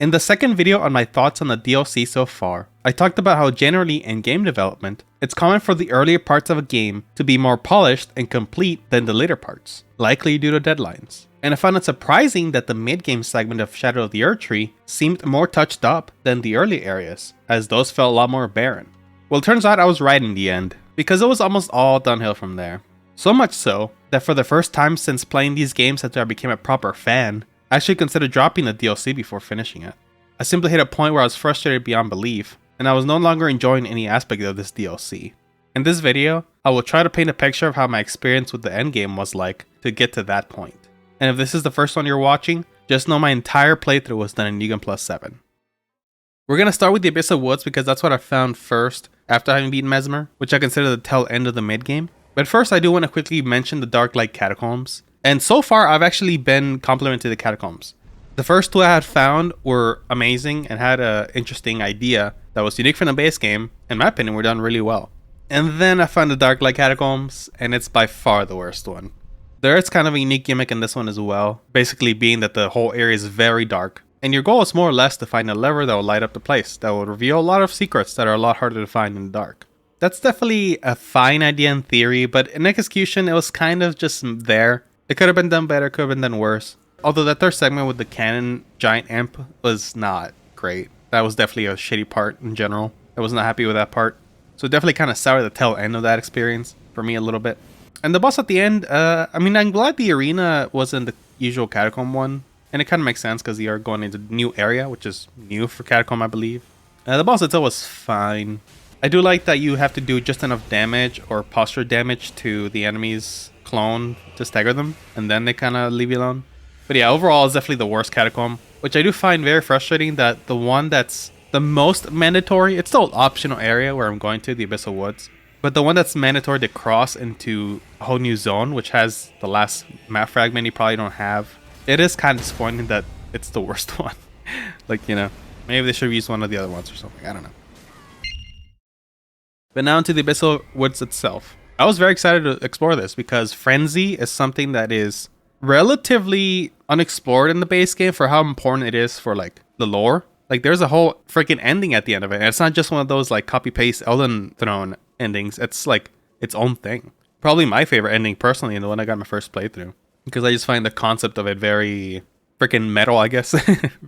In the second video on my thoughts on the DLC so far, I talked about how generally in game development, it's common for the earlier parts of a game to be more polished and complete than the later parts, likely due to deadlines. And I found it surprising that the mid-game segment of Shadow of the Erdtree seemed more touched up than the early areas, as those felt a lot more barren. Well, it turns out I was right in the end, because it was almost all downhill from there. So much so, that for the first time since playing these games after I became a proper fan, I actually considered dropping the DLC before finishing it. I simply hit a point where I was frustrated beyond belief, and I was no longer enjoying any aspect of this DLC. In this video, I will try to paint a picture of how my experience with the endgame was like to get to that point. And if this is the first one you're watching, just know my entire playthrough was done in New Game Plus 7. We're going to start with the Abyssal Woods because that's what I found first after having beaten Mesmer, which I consider the tail end of the mid-game. But first I do want to quickly mention the Dark Light Catacombs. And so far I've actually been complimented the Catacombs. The first two I had found were amazing and had an interesting idea that was unique from the base game. In my opinion, were done really well. And then I found the Dark Light Catacombs, and it's by far the worst one. There is kind of a unique gimmick in this one as well, basically being that the whole area is very dark. And your goal is more or less to find a lever that will light up the place, that will reveal a lot of secrets that are a lot harder to find in the dark. That's definitely a fine idea in theory, but in execution it was kind of just there. It could have been done better, could have been done worse. Although that third segment with the cannon giant imp was not great. That was definitely a shitty part in general. I was not happy with that part. So it definitely kind of soured the tail end of that experience for me a little bit. And the boss at the end, I'm glad the arena wasn't the usual catacomb one. And it kind of makes sense because you are going into a new area, which is new for catacomb, I believe. The boss itself was fine. I do like that you have to do just enough damage or posture damage to the enemy's clone to stagger them. And then they kind of leave you alone. But yeah, overall, it's definitely the worst catacomb, which I do find very frustrating that the one that's the most mandatory, it's still an optional area where I'm going to, the Abyssal Woods, but the one that's mandatory to cross into a whole new zone, which has the last map fragment you probably don't have, it is kind of disappointing that it's the worst one. Like, maybe they should have used one of the other ones or something, I don't know. But now into the Abyssal Woods itself. I was very excited to explore this because Frenzy is something that is relatively unexplored in the base game for how important it is for like the lore. Like there's a whole freaking ending at the end of it, and it's not just one of those like copy paste Elden Throne endings. It's like its own thing. Probably my favorite ending personally, and the one I got my first playthrough, because I just find the concept of it very freaking metal, I guess.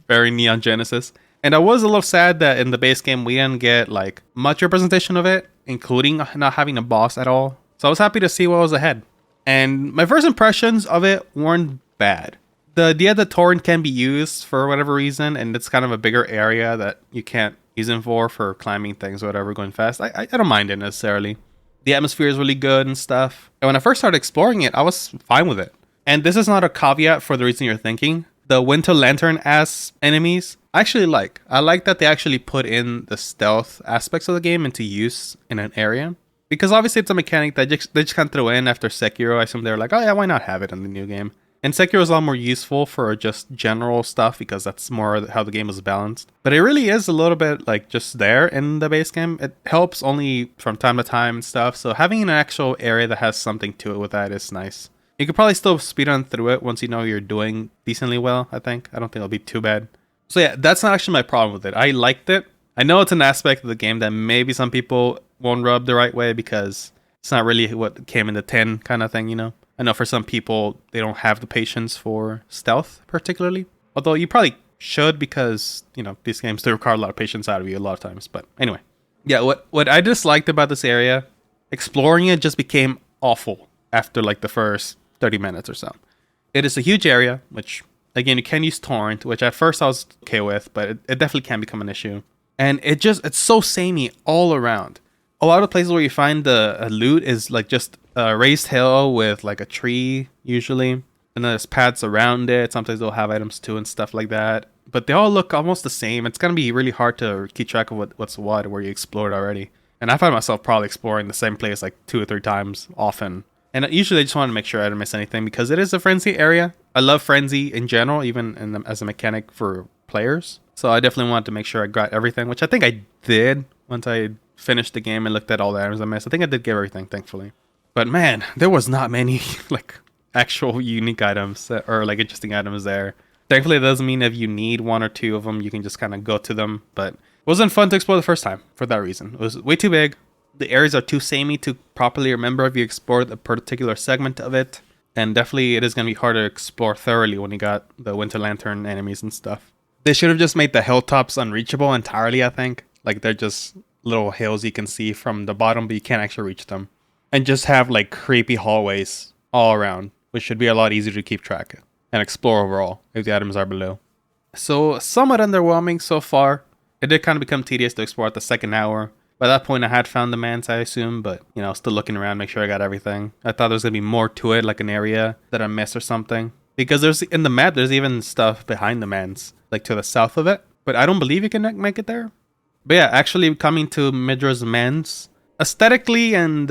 Very Neon Genesis. And I was a little sad that in the base game we didn't get like much representation of it, including not having a boss at all. So I was happy to see what was ahead. And my first impressions of it weren't bad. The idea that Torrent can be used for whatever reason, and it's kind of a bigger area that you can't use him for climbing things or whatever, going fast, I don't mind it necessarily. The atmosphere is really good and stuff. And when I first started exploring it, I was fine with it. And this is not a caveat for the reason you're thinking. The Winter Lantern-ass enemies, I actually like. I like that they actually put in the stealth aspects of the game into use in an area. Because obviously it's a mechanic that they just can't throw in after Sekiro. I assume they're like, oh yeah, why not have it in the new game? And Sekiro is a lot more useful for just general stuff because that's more how the game is balanced. But it really is a little bit like just there in the base game. It helps only from time to time and stuff. So having an actual area that has something to it with that is nice. You could probably still speedrun through it once you know you're doing decently well, I think. I don't think it'll be too bad. So yeah, that's not actually my problem with it. I liked it. I know it's an aspect of the game that maybe some people won't rub the right way because it's not really what came in the 10 kind of thing, I know for some people, they don't have the patience for stealth particularly. Although you probably should because, these games do require a lot of patience out of you a lot of times. But anyway, yeah, what I disliked about this area, exploring it just became awful after like the first 30 minutes or so. It is a huge area, which again, you can use Torrent, which at first I was okay with, but it definitely can become an issue. And it's so samey all around. A lot of places where you find the loot is like just a raised hill with like a tree usually. And then there's paths around it. Sometimes they'll have items too and stuff like that. But they all look almost the same. It's going to be really hard to keep track of what's what where you explored already. And I find myself probably exploring the same place like 2 or 3 times often. And usually I just want to make sure I don't miss anything because it is a Frenzy area. I love Frenzy in general, even as a mechanic for players. So I definitely wanted to make sure I got everything, which I think I did once I finished the game and looked at all the items I missed. I think I did get everything, thankfully. But man, there was not many like actual unique items or like interesting items there. Thankfully, it doesn't mean if you need one or two of them, you can just kind of go to them. But it wasn't fun to explore the first time for that reason. It was way too big. The areas are too samey to properly remember if you explored a particular segment of it. And definitely it is going to be hard to explore thoroughly when you got the Winter Lantern enemies and stuff. They should have just made the hilltops unreachable entirely, I think. Like they're just little hills you can see from the bottom, but you can't actually reach them. And just have like creepy hallways all around, which should be a lot easier to keep track of and explore overall if the items are below. So somewhat underwhelming so far. It did kind of become tedious to explore at the second hour. By that point I had found the mans, I assume, but you know, still looking around, make sure I got everything. I thought there was gonna be more to it, like an area that I missed or something. Because there's in the map, there's even stuff behind the mans, like to the south of it. But I don't believe you can make it there. But yeah, actually coming to Midra's mans, aesthetically and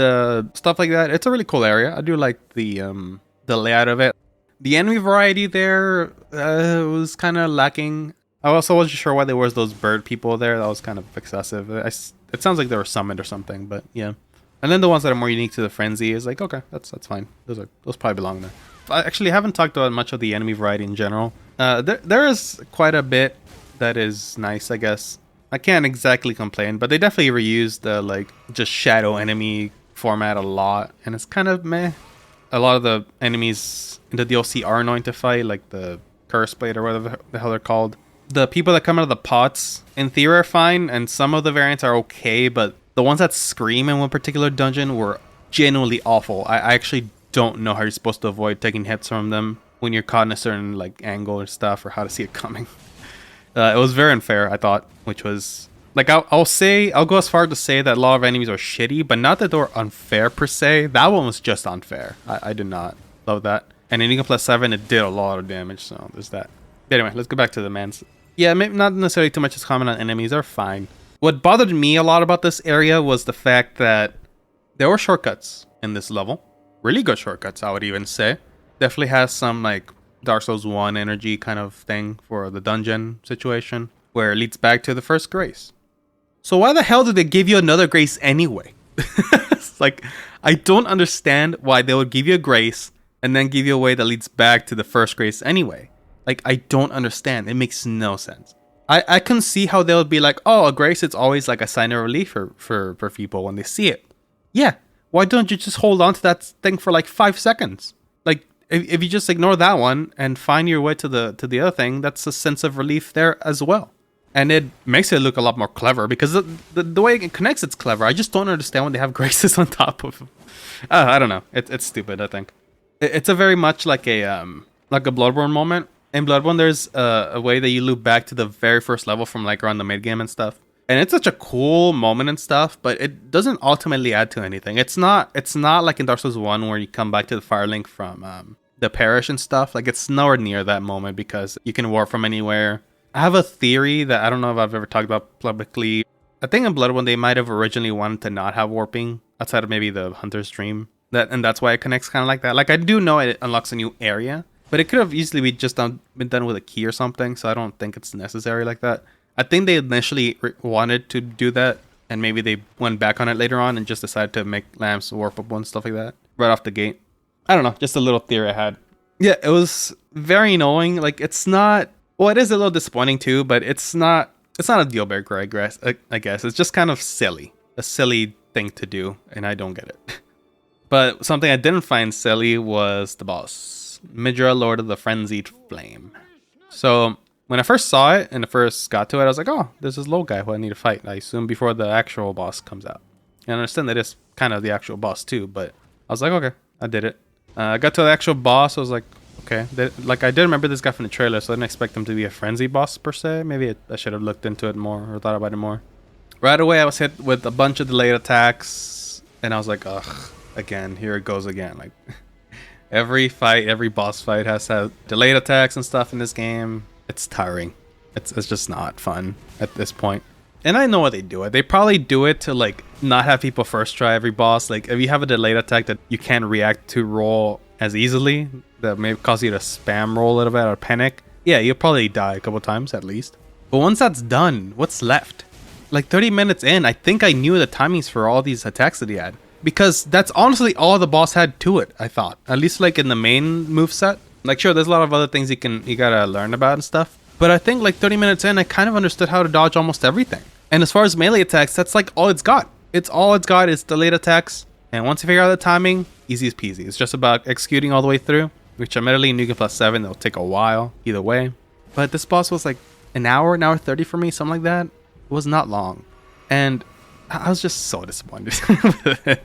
stuff like that, it's a really cool area. I do like the layout of it. The enemy variety there was kind of lacking. I also wasn't sure why there was those bird people there. That was kind of excessive. It sounds like they were summoned or something, but yeah. And then the ones that are more unique to the frenzy is like, okay, that's fine. Those probably belong there. I actually haven't talked about much of the enemy variety in general. There is quite a bit that is nice, I guess. I can't exactly complain, but they definitely reused the like just shadow enemy format a lot, and it's kind of meh. A lot of the enemies in the DLC are annoying to fight, like the Curse Blade or whatever the hell they're called. The people that come out of the pots, in theory, are fine, and some of the variants are okay, but the ones that scream in one particular dungeon were genuinely awful. I actually don't know how you're supposed to avoid taking hits from them when you're caught in a certain like angle or stuff, or how to see it coming. It was very unfair, I thought, which was like I'll go as far to say that a lot of enemies are shitty, but not that they were unfair per se. That one was just unfair. I did not love that. And in Enigma plus 7, it did a lot of damage, so there's that. Anyway, let's go back to the mans. Yeah, maybe not necessarily too much to comment on enemies. They're fine. What bothered me a lot about this area was the fact that there were shortcuts in this level. Really good shortcuts, I would even say. Definitely has some like Dark Souls 1 energy kind of thing for the dungeon situation, where it leads back to the first grace. So why the hell did they give you another grace anyway? It's like, I don't understand why they would give you a grace and then give you a way that leads back to the first grace anyway. Like, I don't understand. It makes no sense. I can see how they would be like, oh, a grace, it's always like a sign of relief for people when they see it. Yeah, why don't you just hold on to that thing for like 5 seconds? Like, if you just ignore that one and find your way to the other thing, that's a sense of relief there as well. And it makes it look a lot more clever, because the way it connects, it's clever. I just don't understand when they have graces on top of them. I don't know. It's stupid, I think. It's a very much like a Bloodborne moment. In Bloodborne, there's a way that you loop back to the very first level from like around the mid game and stuff. And it's such a cool moment and stuff, but it doesn't ultimately add to anything. It's not like in Dark Souls 1 where you come back to the Firelink from the parish and stuff. Like, it's nowhere near that moment because you can warp from anywhere. I have a theory that I don't know if I've ever talked about publicly. I think in Bloodborne they might have originally wanted to not have warping outside of maybe the Hunter's Dream. And that's why it connects kind of like that. Like, I do know it unlocks a new area, but it could have easily been done with a key or something, so I don't think it's necessary like that. I think they initially wanted to do that, and maybe they went back on it later on and just decided to make lamps warpable and stuff like that right off the gate. I don't know, just a little theory I had. Yeah, it was very annoying. Like, it's not... Well, it is a little disappointing too, but it's not a deal breaker, I guess. It's just kind of silly. A silly thing to do, and I don't get it. But something I didn't find silly was the boss. Miquella, Lord of the Frenzied Flame. So, when I first saw it and I first got to it, I was like, oh, there's this little guy who I need to fight. I assume before the actual boss comes out. And I understand that it's kind of the actual boss too, but I was like, okay, I did it. I got to the actual boss, I was like, okay. Like, I did remember this guy from the trailer, so I didn't expect him to be a frenzy boss per se. Maybe I should have looked into it more or thought about it more. Right away, I was hit with a bunch of delayed attacks, and I was like, ugh, again, here it goes again. Like, every boss fight has to have delayed attacks and stuff in this game. It's tiring. It's just not fun at this point. And I know why they do it. They probably do it to, like, not have people first try every boss. Like, if you have a delayed attack that you can't react to roll as easily, that may cause you to spam roll a little bit or panic, yeah, you'll probably die a couple times at least. But once that's done, what's left? Like, 30 minutes in, I think I knew the timings for all these attacks that he had. Because that's honestly all the boss had to it, I thought. At least, like, in the main moveset. Like, sure, there's a lot of other things you gotta learn about and stuff. But I think like 30 minutes in, I kind of understood how to dodge almost everything. And as far as melee attacks, that's like all it's got. It's all it's got is delayed attacks. And once you figure out the timing, easy as peasy. It's just about executing all the way through, which admittedly in New Game Plus 7, it'll take a while either way. But this boss was like an hour 30 for me, something like that. It was not long. And I was just so disappointed with it.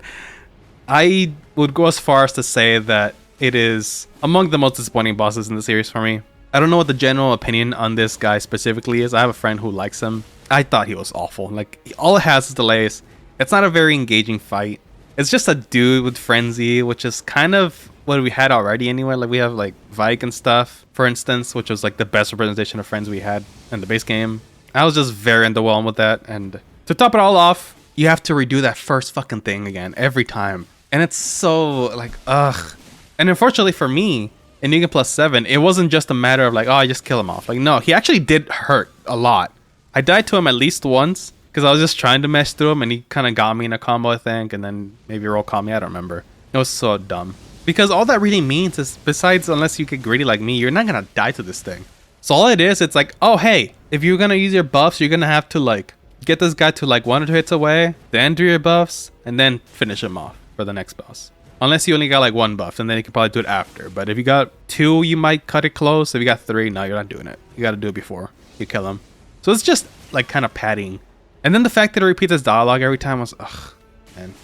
I would go as far as to say that it is among the most disappointing bosses in the series for me. I don't know what the general opinion on this guy specifically is. I have a friend who likes him. I thought he was awful. Like, all it has is delays. It's not a very engaging fight. It's just a dude with frenzy, which is kind of what we had already anyway. Like, we have like Vike and stuff, for instance, which was like the best representation of friends we had in the base game. I was just very underwhelmed with that. And to top it all off, you have to redo that first fucking thing again every time. And it's so like, ugh. And unfortunately for me, in New Game Plus 7, it wasn't just a matter of like, oh, I just kill him off. Like, no, he actually did hurt a lot. I died to him at least once because I was just trying to mesh through him and he kind of got me in a combo, I think. And then maybe Rauh caught me, I don't remember. It was so dumb. Because all that really means is, besides unless you get greedy like me, you're not going to die to this thing. So all it is, it's like, oh, hey, if you're going to use your buffs, you're going to have to like get this guy to like 1 or 2 hits away, then do your buffs, and then finish him off for the next boss. Unless you only got like 1 buff, and then you can probably do it after. But if you got 2, you might cut it close. If you got 3, no, you're not doing it. You got to do it before you kill him. So it's just like kind of padding. And then the fact that it repeats its dialogue every time was, ugh, man.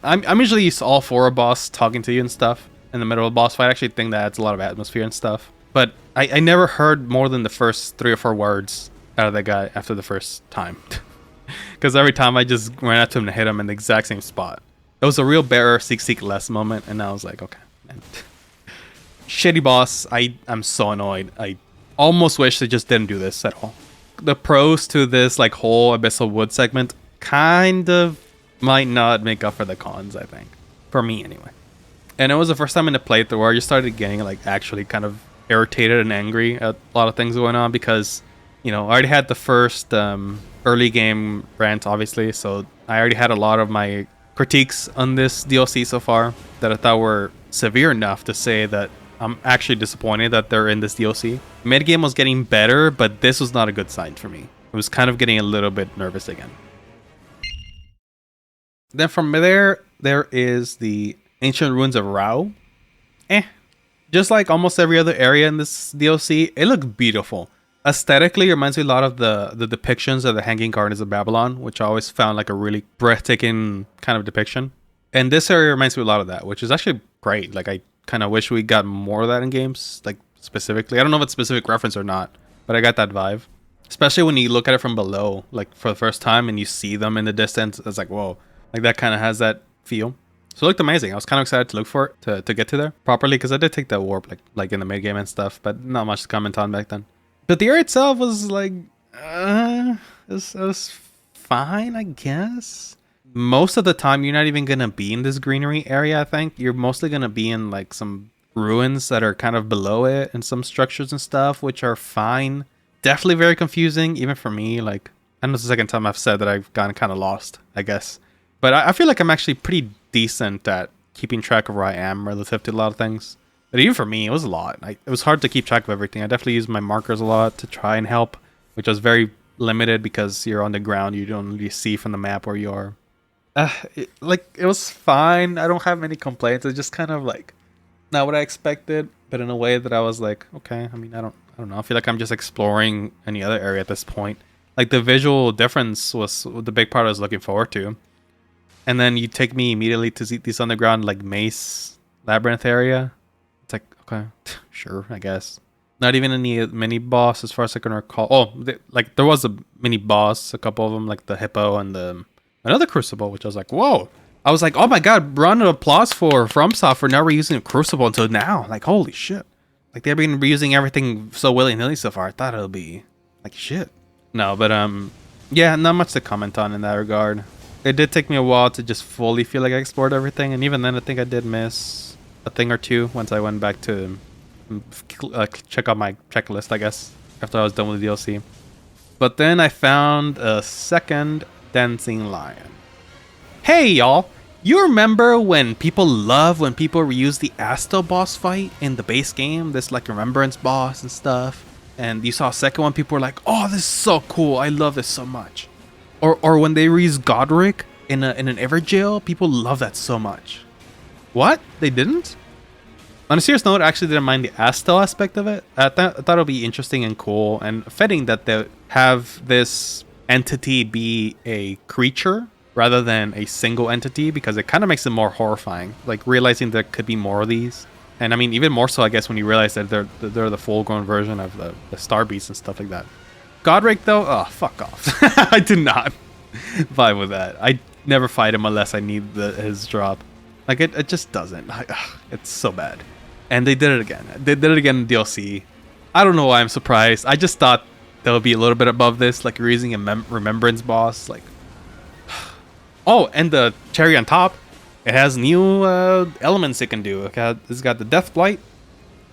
I'm usually used to all for a boss talking to you and stuff in the middle of a boss fight. I actually think that adds a lot of atmosphere and stuff. But I never heard more than the first 3 or 4 words out of that guy after the first time. Because every time I just ran up to him to hit him in the exact same spot. It was a real bearer seek less moment, and I was like, okay, man. Shitty boss. I'm so annoyed. I almost wish they just didn't do this at all. The pros to this like whole Abyssal Woods segment kind of might not make up for the cons, I think. For me anyway. And it was the first time in the playthrough where I just started getting like actually kind of irritated and angry at a lot of things going on because, you know, I already had the first early game rant, obviously, so I already had a lot of my critiques on this DLC so far that I thought were severe enough to say that I'm actually disappointed that they're in this DLC. Mid-game was getting better, but this was not a good sign for me. I was kind of getting a little bit nervous again. Then from there is the Ancient Ruins of Rauh. Just like almost every other area in this DLC, it looked beautiful. Aesthetically, it reminds me a lot of the depictions of the Hanging Gardens of Babylon, which I always found like a really breathtaking kind of depiction. And this area reminds me a lot of that, which is actually great. Like, I kind of wish we got more of that in games, like specifically. I don't know if it's specific reference or not, but I got that vibe. Especially when you look at it from below, like for the first time, and you see them in the distance. It's like, whoa, like that kind of has that feel. So it looked amazing. I was kind of excited to look for it, to get to there properly, because I did take that warp like in the mid game and stuff, but not much to comment on back then. But the area itself was like, it was fine, I guess. Most of the time, you're not even going to be in this greenery area, I think. You're mostly going to be in like some ruins that are kind of below it and some structures and stuff, which are fine. Definitely very confusing, even for me. Like, I know it's the second time I've said that I've gotten kind of lost, I guess. But I feel like I'm actually pretty decent at keeping track of where I am relative to a lot of things. But even for me, it was a lot. It was hard to keep track of everything. I definitely used my markers a lot to try and help, which was very limited because you're on the ground. You don't really see from the map where you are. It was fine. I don't have many complaints. It's just kind of like not what I expected, but in a way that I was like, okay. I mean, I don't know. I feel like I'm just exploring any other area at this point. Like, the visual difference was the big part I was looking forward to. And then you take me immediately to this underground like maze labyrinth area. It's like, okay, sure, I guess. Not even any mini boss as far as I can recall. Oh, there was a mini boss, a couple of them, like the hippo and another crucible, which I was like, whoa. I was like, oh my god, round of applause for FromSoft for never using a crucible until now. Like, holy shit. Like, they've been reusing everything so willy-nilly so far. I thought it would be like shit. No, but yeah, not much to comment on in that regard. It did take me a while to just fully feel like I explored everything, and even then I think I did miss a thing or two once I went back to check out my checklist, I guess, after I was done with the DLC. But then I found a second dancing lion. Hey y'all, You remember when people reuse the Astel boss fight in the base game? This like remembrance boss and stuff. And you saw a second one, people were like, "Oh, this is so cool! I love this so much." Or when they reuse Godric in an Everjail, people love that so much. What? They didn't? On a serious note, I actually didn't mind the Astel aspect of it. I thought it would be interesting and cool and fitting that they have this entity be a creature rather than a single entity, because it kind of makes it more horrifying. Like realizing there could be more of these. And I mean, even more so, I guess, when you realize that they're the full-grown version of the Star Beast and stuff like that. Godric, though, oh, fuck off. I do not vibe with that. I never fight him unless I need his drop. Like, it just doesn't. It's so bad. And they did it again. They did it again in DLC. I don't know why I'm surprised. I just thought they'll be a little bit above this, like you're using a remembrance boss. Like, oh, and the cherry on top, it has new elements it can do. It's got the Death Blight.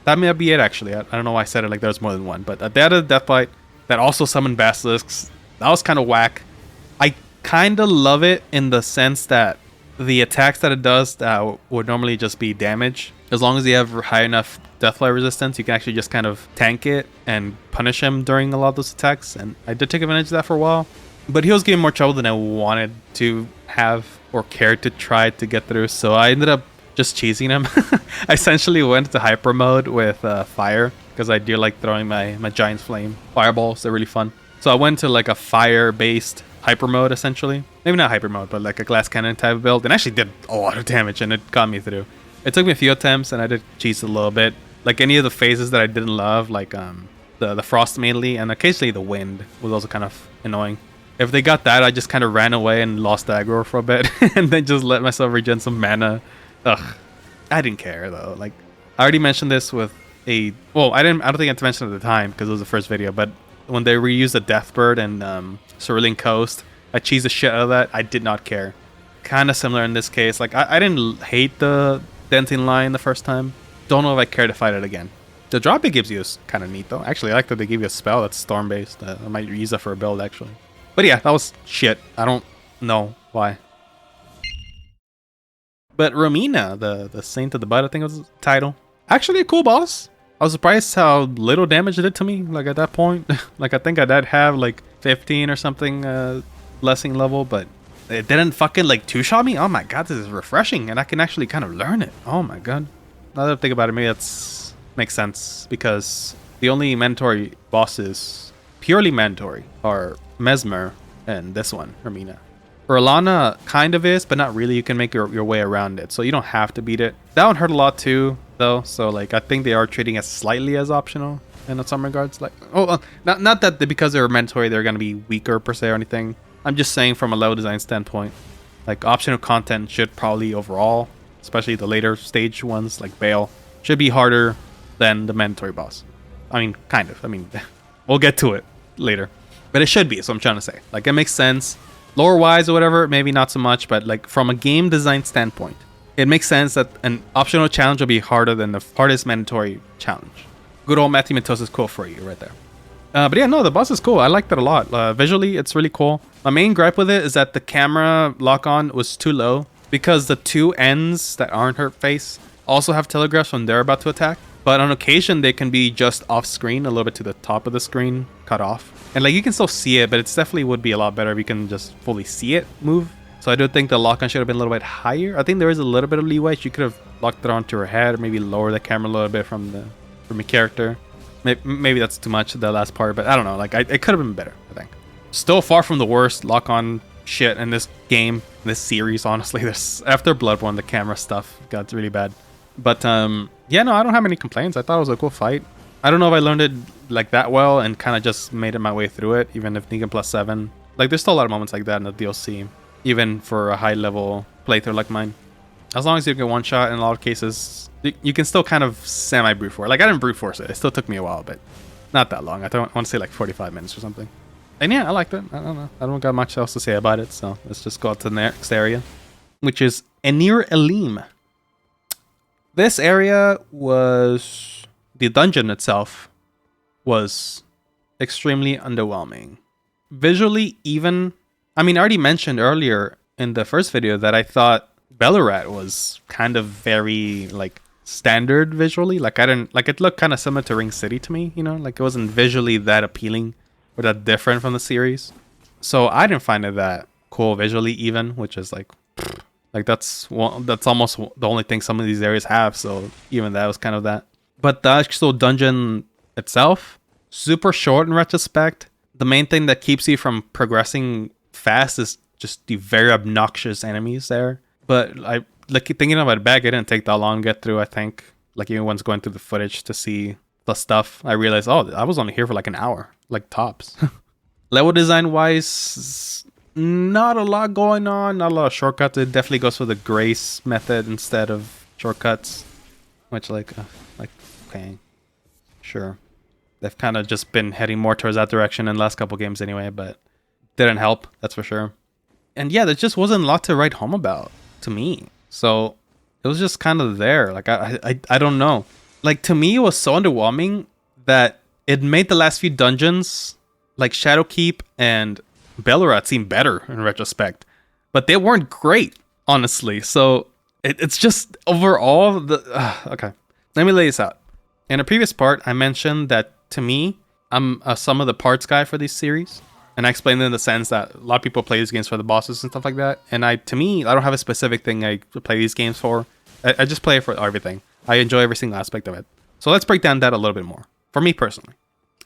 That may be it, actually. I don't know why I said it like there's more than one. But they added Death Blight that also summoned Basilisks. That was kind of whack. I kind of love it in the sense that the attacks that it does that would normally just be damage, as long as you have high enough Deathfly resistance, you can actually just kind of tank it and punish him during a lot of those attacks. And I did take advantage of that for a while. But he was getting more trouble than I wanted to have or cared to try to get through. So I ended up just cheesing him. I essentially went to hyper mode with fire, because I do like throwing my giant flame fireballs. They're really fun. So I went to like a fire-based hyper mode, essentially. Maybe not hyper mode, but like a glass cannon type of build. And actually did a lot of damage, and it got me through. It took me a few attempts, and I did cheese a little bit. Like any of the phases that I didn't love, like the frost mainly, and occasionally the wind was also kind of annoying. If they got that, I just kind of ran away and lost the aggro for a bit, and then just let myself regen some mana. Ugh, I didn't care though. Like I already mentioned this with I don't think I had to mention it at the time because it was the first video, but when they reused the Deathbird and Cerulean Coast, I cheesed the shit out of that. I did not care. Kind of similar in this case. Like I didn't hate the Denting Line the first time. Don't know if I care to fight it again. The drop it gives you is kind of neat though. Actually, I like that they give you a spell that's storm based. I might use that for a build actually. But yeah, that was shit. I don't know why. But Romina, the Saint of the Bud, I think was the title. Actually a cool boss. I was surprised how little damage it did to me, like at that point. Like I think I did have like 15 or something blessing level, but it didn't fucking like two-shot me. Oh my god, this is refreshing, and I can actually kind of learn it. Oh my god. Now that I think about it, maybe that's makes sense, because the only mandatory bosses, purely mandatory, are Mesmer and this one, Romina. Orlana kind of is, but not really. You can make your way around it, so you don't have to beat it. That one hurt a lot too, though, so like I think they are treating it slightly as optional in some regards. Like, not that because they're mandatory they're gonna be weaker per se or anything. I'm just saying from a level design standpoint, like optional content should probably overall, especially the later stage ones like Bayle, should be harder than the mandatory boss. I mean, kind of. I mean, we'll get to it later, but it should be. So I'm trying to say, like, it makes sense. Lore wise or whatever, maybe not so much, but like from a game design standpoint, it makes sense that an optional challenge will be harder than the hardest mandatory challenge. Good old Matthew Mitosis quote for you right there. But yeah, no, the boss is cool. I liked it a lot. Visually, it's really cool. My main gripe with it is that the camera lock-on was too low, because the two ends that aren't her face also have telegraphs when they're about to attack. But on occasion, they can be just off screen, a little bit to the top of the screen, cut off. And like you can still see it, but it definitely would be a lot better if you can just fully see it move. So I do think the lock-on should have been a little bit higher. I think there is a little bit of leeway. You could have locked it onto her head, or maybe lower the camera a little bit from your character. Maybe that's too much, the last part, but I don't know. Like it could have been better, I think. Still far from the worst lock-on shit in this game, this series, honestly. After Bloodborne, the camera stuff got really bad. But yeah, no, I don't have any complaints. I thought it was a cool fight. I don't know if I learned it like that well and kind of just made it my way through it, even if Negan plus 7. Like there's still a lot of moments like that in the DLC, even for a high level playthrough like mine. As long as you get one shot, in a lot of cases, you can still kind of semi-brute force. Like I didn't brute force it. It still took me a while, but not that long. I want to say like 45 minutes or something. And yeah, I liked it. I don't know. I don't got much else to say about it. So let's just go to the next area, which is Enir-Elim. This area was... The dungeon itself was extremely underwhelming. Visually, even... I mean, I already mentioned earlier in the first video that I thought Ballarat was kind of very like standard visually. Like I didn't like it looked kind of similar to Ring City to me, you know, like it wasn't visually that appealing or that different from the series. So I didn't find it that cool visually even, which is like that's almost the only thing some of these areas have. So even that was kind of that. But the actual dungeon itself, super short in retrospect. The main thing that keeps you from progressing fast is just the very obnoxious enemies there. But I like thinking about it back, it didn't take that long to get through. I think like even once going through the footage to see the stuff, I realized, oh, I was only here for like an hour, like tops. Level design wise, not a lot going on, not a lot of shortcuts. It definitely goes for the grace method instead of shortcuts, which like okay, sure. They've kind of just been heading more towards that direction in the last couple games anyway, but didn't help, that's for sure. And yeah, there just wasn't a lot to write home about to me. So it was just kind of there. Like I don't know. Like to me, it was so underwhelming that it made the last few dungeons, like Shadowkeep and Ballarat, seem better in retrospect, but they weren't great, honestly. So it's just overall okay. Let me lay this out. In a previous part, I mentioned that to me, I'm a sum of the parts guy for this series. And I explained it in the sense that a lot of people play these games for the bosses and stuff like that. And to me, I don't have a specific thing I play these games for. I just play it for everything. I enjoy every single aspect of it. So let's break down that a little bit more, for me personally.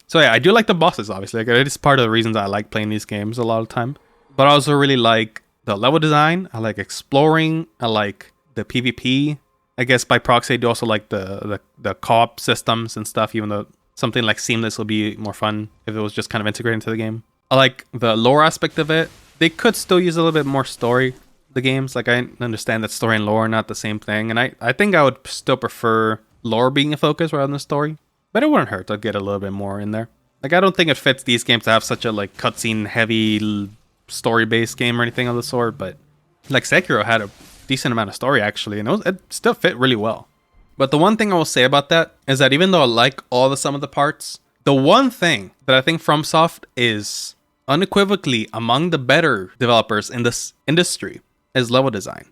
So yeah, I do like the bosses, obviously. Like, it is part of the reasons I like playing these games a lot of the time. But I also really like the level design. I like exploring. I like the PvP. I guess by proxy, I do also like the co-op systems and stuff, even though something like Seamless would be more fun if it was just kind of integrated into the game. I like the lore aspect of it. They could still use a little bit more story, the games. Like, I understand that story and lore are not the same thing. And I think I would still prefer lore being a focus rather than story. But it wouldn't hurt to get a little bit more in there. Like, I don't think it fits these games to have such a, like, cutscene heavy story-based game or anything of the sort. But, like, Sekiro had a decent amount of story, actually. And it still fit really well. But the one thing I will say about that is that even though I like all the sum of the parts, the one thing that I think FromSoft is unequivocally among the better developers in this industry is level design.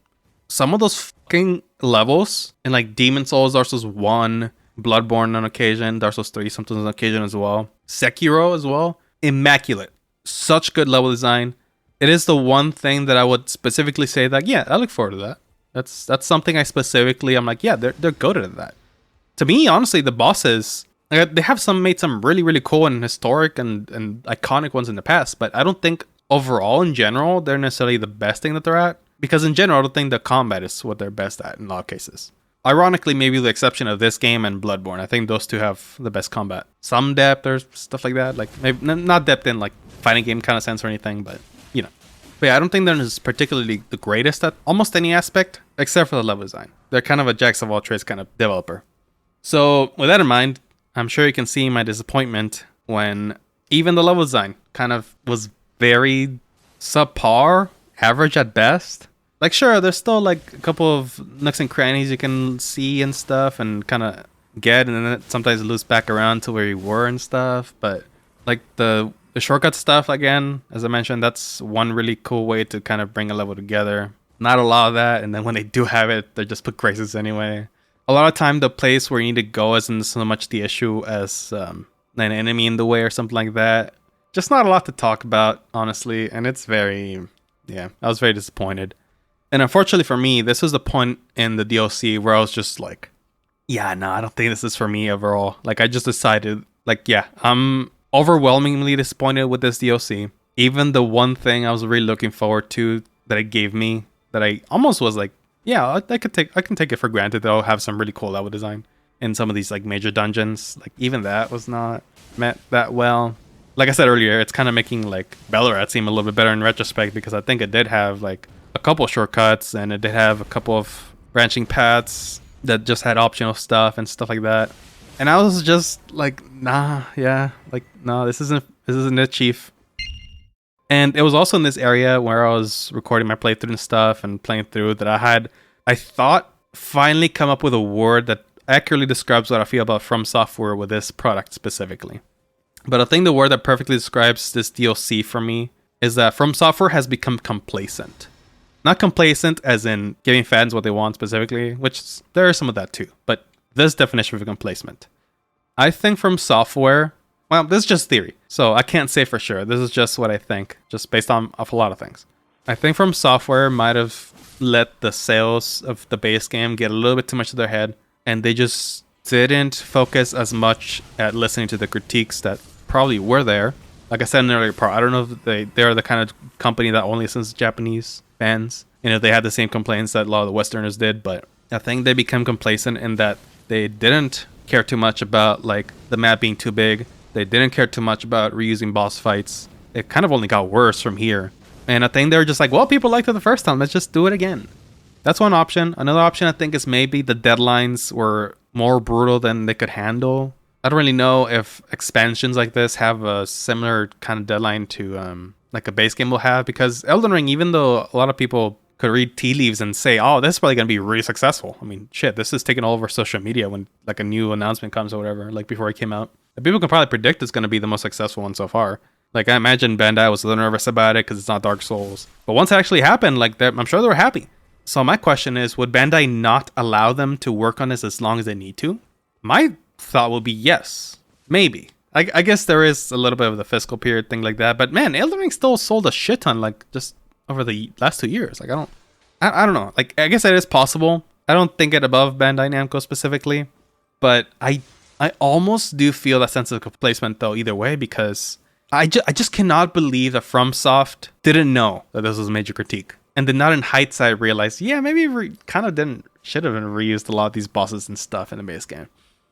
Some of those fucking levels in like Demon Souls, Dark Souls 1, Bloodborne on occasion, Dark Souls 3 sometimes on occasion as well, Sekiro as well, immaculate. Such good level design. It is the one thing that I would specifically say that, yeah, I look forward to that. That's something I specifically, I'm like, yeah, they're good at that. To me, honestly, the bosses, like, they have made some really, really cool and historic and iconic ones in the past, but I don't think overall, in general, they're necessarily the best thing that they're at. Because in general, I don't think the combat is what they're best at in a lot of cases. Ironically, maybe the exception of this game and Bloodborne. I think those two have the best combat. Some depth or stuff like that. Like, maybe not depth in like fighting game kind of sense or anything, but you know. But yeah, I don't think they're particularly the greatest at almost any aspect, except for the level design. They're kind of a jacks of all trades kind of developer. So with that in mind, I'm sure you can see my disappointment when even the level design kind of was very subpar, average at best. Like, sure, there's still like a couple of nooks and crannies you can see and stuff and kind of get, and then it sometimes loops back around to where you were and stuff. But like the shortcut stuff, again, as I mentioned, that's one really cool way to kind of bring a level together. Not a lot of that, and then when they do have it, they just put crisis anyway. A lot of time, the place where you need to go isn't so much the issue as an enemy in the way or something like that. Just not a lot to talk about, honestly, and it's very, yeah, I was very disappointed. And unfortunately for me, this was the point in the DLC where I was just like, yeah, no, I don't think this is for me overall. Like, I just decided, like, yeah, I'm overwhelmingly disappointed with this DLC. Even the one thing I was really looking forward to that it gave me, that I almost was like, yeah, I can take it for granted that I'll have some really cool level design in some of these like major dungeons. Like, even that was not met that well. Like I said earlier, it's kind of making like Ballarat seem a little bit better in retrospect, because I think it did have like a couple shortcuts and it did have a couple of branching paths that just had optional stuff and stuff like that. And I was just like, nah, yeah, like, no, this isn't it, Chief. And it was also in this area where I was recording my playthrough and stuff and playing through that I thought finally come up with a word that accurately describes what I feel about From Software with this product specifically. But I think the word that perfectly describes this DLC for me is that From Software has become complacent. Not complacent as in giving fans what they want specifically, which there is some of that too. But this definition of complacement. I think From Software, well, this is just theory, so I can't say for sure. This is just what I think, just based on a lot of things. I think From Software might have let the sales of the base game get a little bit too much to their head, and they just didn't focus as much at listening to the critiques that probably were there. Like I said in the earlier part, I don't know if they're the kind of company that only listens to Japanese fans. You know, they had the same complaints that a lot of the Westerners did, but I think they became complacent in that they didn't care too much about like the map being too big. They didn't care too much about reusing boss fights. It kind of only got worse from here. And I think they were just like, well, people liked it the first time. Let's just do it again. That's one option. Another option, I think, is maybe the deadlines were more brutal than they could handle. I don't really know if expansions like this have a similar kind of deadline to like a base game will have. Because Elden Ring, even though a lot of people could read tea leaves and say, oh, this is probably going to be really successful. I mean, shit, this is taking all over social media when like a new announcement comes or whatever, like before it came out. And people can probably predict it's going to be the most successful one so far. Like, I imagine Bandai was a little nervous about it because it's not Dark Souls. But once it actually happened, like, I'm sure they were happy. So my question is, would Bandai not allow them to work on this as long as they need to? My thought would be yes. Maybe. I guess there is a little bit of the fiscal period thing like that. But man, Elden Ring still sold a shit ton, like, just over the last 2 years. Like, I don't know. Like, I guess it is possible. I don't think it above Bandai Namco specifically. But I almost do feel that sense of complacement, though, either way, because I just cannot believe that FromSoft didn't know that this was a major critique and did not in hindsight realize, yeah, maybe we kind of should have reused a lot of these bosses and stuff in the base game.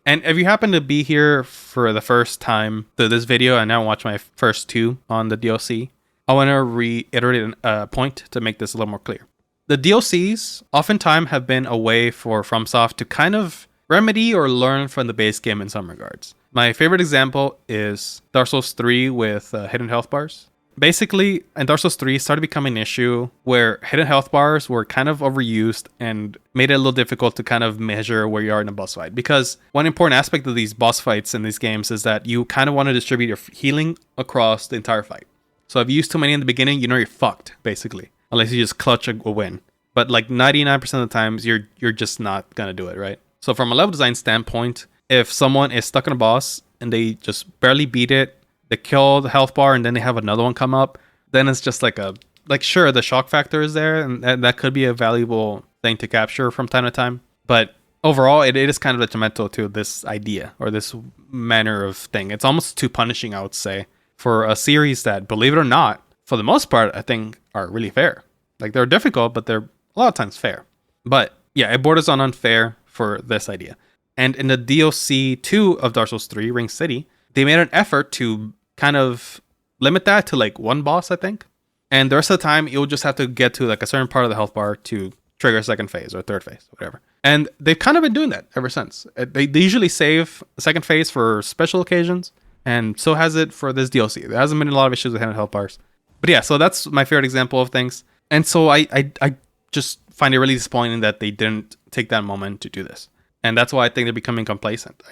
And if you happen to be here for the first time to this video and now watch my first two on the DLC, I want to reiterate a point to make this a little more clear. The DLCs oftentimes have been a way for FromSoft to kind of remedy or learn from the base game in some regards. My favorite example is Dark Souls 3 with hidden health bars. Basically, in Dark Souls 3 started becoming an issue where hidden health bars were kind of overused and made it a little difficult to kind of measure where you are in a boss fight. Because one important aspect of these boss fights in these games is that you kind of want to distribute your healing across the entire fight. So if you use too many in the beginning, you know you're fucked, basically. Unless you just clutch a win. But like 99% of the times, you're just not going to do it, right? So from a level design standpoint, if someone is stuck in a boss and they just barely beat it, they kill the health bar and then they have another one come up, then it's just like sure, the shock factor is there and that could be a valuable thing to capture from time to time. But overall, it is kind of detrimental to this idea or this manner of thing. It's almost too punishing, I would say, for a series that, believe it or not, for the most part, I think are really fair. Like, they're difficult, but they're a lot of times fair. But yeah, it borders on unfair for this idea. And in the DLC 2 of Dark Souls 3, Ring City, they made an effort to kind of limit that to like one boss, I think. And the rest of the time, you'll just have to get to like a certain part of the health bar to trigger a second phase or third phase, whatever. And they've kind of been doing that ever since. They usually save the second phase for special occasions, and so has it for this DLC. There hasn't been a lot of issues with hidden health bars. But yeah, so that's my favorite example of things. And so I just find it really disappointing that they didn't take that moment to do this. And that's why I think they're becoming complacent.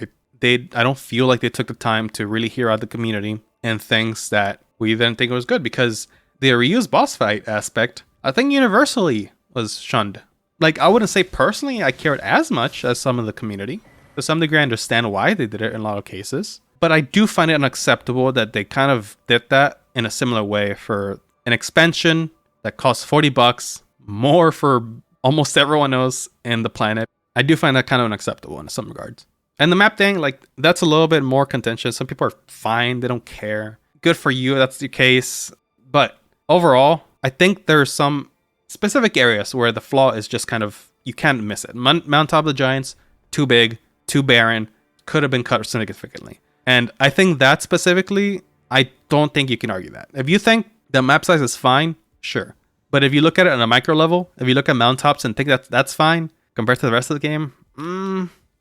I don't feel like they took the time to really hear out the community and things that we didn't think was good, because the reused boss fight aspect, I think universally was shunned. Like, I wouldn't say personally I cared as much as some of the community. To some degree, I understand why they did it in a lot of cases. But I do find it unacceptable that they kind of did that in a similar way for an expansion that costs $40, more for almost everyone else in the planet. I do find that kind of unacceptable in some regards. And the map thing, like, that's a little bit more contentious. Some people are fine. They don't care. Good for you. That's the case. But overall, I think there's some specific areas where the flaw is just kind of, you can't miss it. Mount Top of the Giants, too big, too barren, could have been cut significantly. And I think that specifically, I don't think you can argue that. If you think the map size is fine, sure. But if you look at it on a micro level, if you look at mountaintops and think that's fine compared to the rest of the game,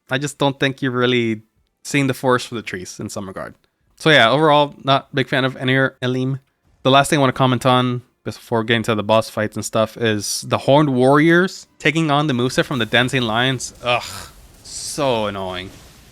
I just don't think you're really seeing the forest for the trees in some regard. So yeah, overall, not a big fan of Enir-Elim. The last thing I want to comment on before getting to the boss fights and stuff is the Horned Warriors taking on the moveset from the Dancing Lions. Ugh, so annoying.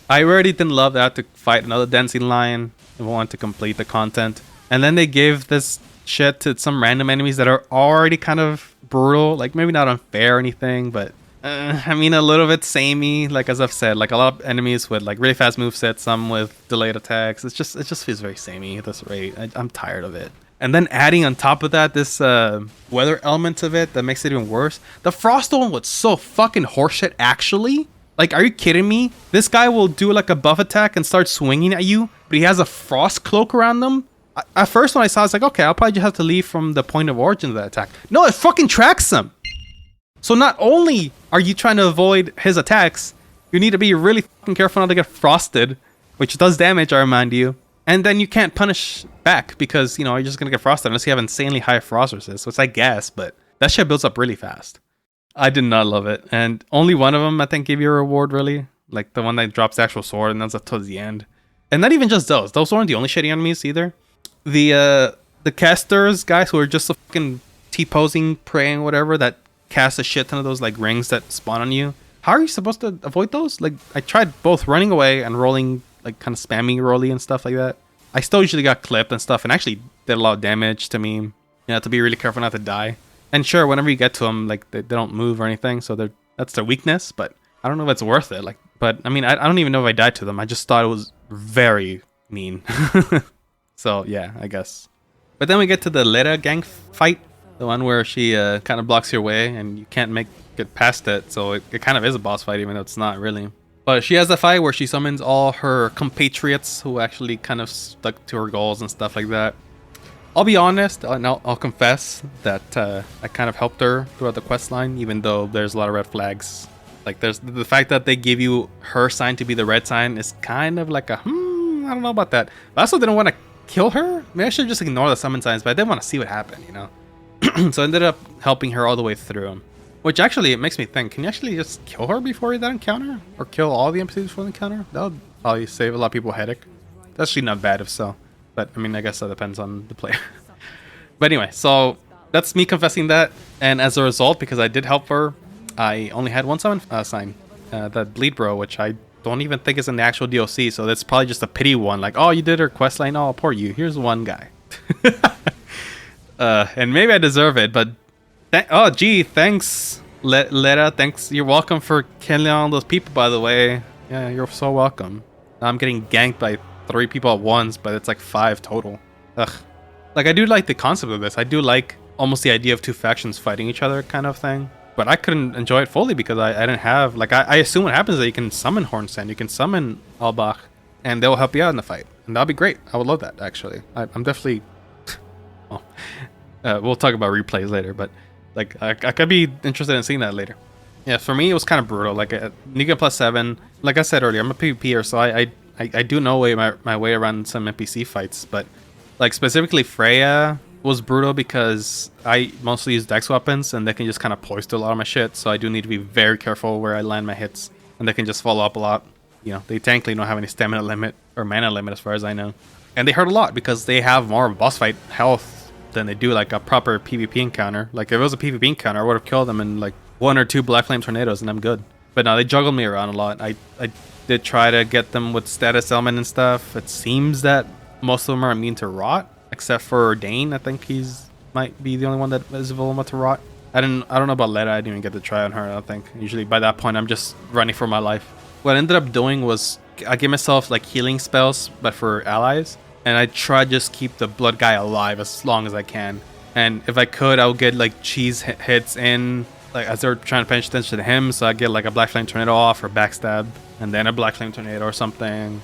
I already didn't love that to fight another Dancing Lion and want to complete the content. And then they give this shit to some random enemies that are already kind of brutal. Like, maybe not unfair or anything, but I mean, a little bit samey. Like, as I've said, like a lot of enemies with like really fast movesets, some with delayed attacks. It just feels very samey at this rate. I'm tired of it. And then adding on top of that this weather element of it that makes it even worse. The Froststone was so fucking horseshit, actually. Like, are you kidding me? This guy will do like a buff attack and start swinging at you, but he has a frost cloak around them. At first when I saw it, I was like, okay, I'll probably just have to leave from the point of origin of that attack. No, it fucking tracks them. So not only are you trying to avoid his attacks, you need to be really fucking careful not to get frosted, which does damage, I remind you. And then you can't punish back because, you know, you're just going to get frosted unless you have insanely high frost resist, which I guess, but that shit builds up really fast. I did not love it. And only one of them, I think, gave you a reward, really. Like the one that drops the actual sword, and that's towards the end. And not even just those. Those weren't the only shitty enemies either. The casters, guys, who are just a fucking T-posing, praying, whatever, that cast a shit ton of those like rings that spawn on you. How are you supposed to avoid those? Like, I tried both running away and rolling, like kind of spamming rolly and stuff like that. I still usually got clipped and stuff, and actually did a lot of damage to me. You have to be really careful not to die. And sure, whenever you get to them, like they don't move or anything, so that's their weakness. But I don't know if it's worth it. Like, but I mean, I don't even know if I died to them. I just thought it was very mean. So yeah, I guess. But then we get to the Leda gang fight, the one where she kind of blocks your way and you can't get past it. So it kind of is a boss fight, even though it's not really. But she has a fight where she summons all her compatriots who actually kind of stuck to her goals and stuff like that. I'll be honest, and I'll confess that I kind of helped her throughout the quest line, even though there's a lot of red flags. Like, there's the fact that they give you her sign to be the red sign is kind of like a, I don't know about that. But I also didn't want to kill her. Maybe I should just ignore the summon signs, but I didn't want to see what happened, you know? So I ended up helping her all the way through. Which actually, it makes me think, can you actually just kill her before that encounter? Or kill all the NPCs before the encounter? That would probably save a lot of people a headache. That's actually not bad if so. But, I mean, I guess that depends on the player. But anyway, so that's me confessing that. And as a result, because I did help her, I only had one summon sign. That Bleed Bro, which I don't even think is in the actual DLC. So that's probably just a pity one. Like, oh, you did her quest line. Oh, poor you. Here's one guy. And maybe I deserve it, but... oh, gee, thanks, Leda. Thanks. You're welcome for killing all those people, by the way. Yeah, you're so welcome. Now I'm getting ganked by 3 people at once, but it's like 5 total. Ugh. Like, I do like the concept of this. I do like almost the idea of 2 factions fighting each other kind of thing. But I couldn't enjoy it fully because I didn't have... Like, I assume what happens is that you can summon Hornsand, you can summon Albach, and they'll help you out in the fight. And that'll be great. I would love that, actually. I'm definitely... well, we'll talk about replays later, but... Like, I could be interested in seeing that later. Yeah, for me, it was kind of brutal. Like, Negan plus 7. Like I said earlier, I'm a PvPer, so I do know my way around some NPC fights. But, like, specifically Freya was brutal because I mostly use dex weapons, and they can just kind of poise through a lot of my shit. So I do need to be very careful where I land my hits. And they can just follow up a lot. You know, they technically don't have any stamina limit or mana limit as far as I know. And they hurt a lot because they have more boss fight health than they do like a proper PvP encounter. Like, if it was a PvP encounter, I would have killed them in like 1 or 2 Black Flame Tornadoes and I'm good. But no, they juggled me around a lot. I did try to get them with status element and stuff. It seems that most of them are immune to rot, except for Dane. I think might be the only one that is vulnerable to rot. I don't know about Leda. I didn't even get to try on her, I don't think. Usually by that point I'm just running for my life. What I ended up doing was I gave myself like healing spells, but for allies. And I try to just keep the blood guy alive as long as I can. And if I could, I would get like cheese hits in, like as they're trying to pay attention to him. So I get like a Black Flame Tornado off or backstab, and then a Black Flame Tornado or something.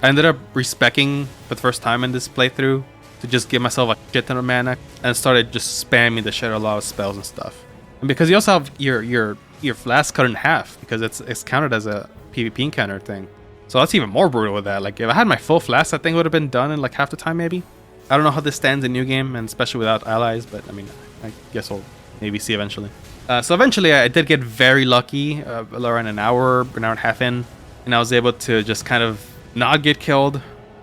I ended up respecing for the first time in this playthrough to just give myself a shit ton of mana, and started just spamming the shit out of a lot of spells and stuff. And because you also have your flask cut in half because it's counted as a PvP encounter thing. So that's even more brutal with that. Like, if I had my full flask, I think it would have been done in like half the time, maybe. I don't know how this stands in New Game, and especially without allies, but I mean, I guess we'll maybe see eventually. So eventually, I did get very lucky, around an hour and a half in, and I was able to just kind of not get killed.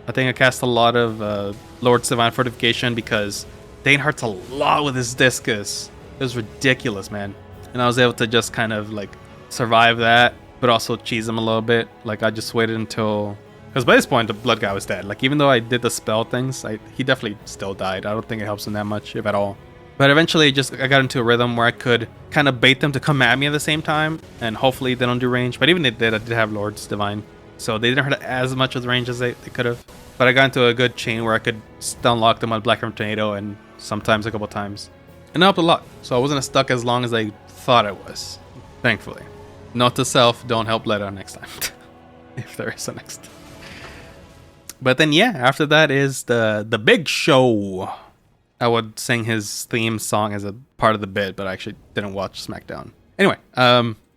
I think I cast a lot of Lord's Divine Fortification because Dane hurts a lot with his Discus. It was ridiculous, man. And I was able to just kind of like survive that, but also cheese him a little bit. Like, I just waited until... Because by this point, the blood guy was dead. Like, even though I did the spell things, he definitely still died. I don't think it helps him that much, if at all. But eventually I got into a rhythm where I could kind of bait them to come at me at the same time, and hopefully they don't do range. But even if they did, I did have Lord's Divine, so they didn't hurt as much with range as they could have. But I got into a good chain where I could stun lock them on Black Rim Tornado, and sometimes a couple times. And it helped a lot, so I wasn't stuck as long as I thought I was, thankfully. Note to self, don't help Radahn next time. If there is a next time. But then yeah, after that is the big show. I would sing his theme song as a part of the bit, but I actually didn't watch SmackDown. Anyway,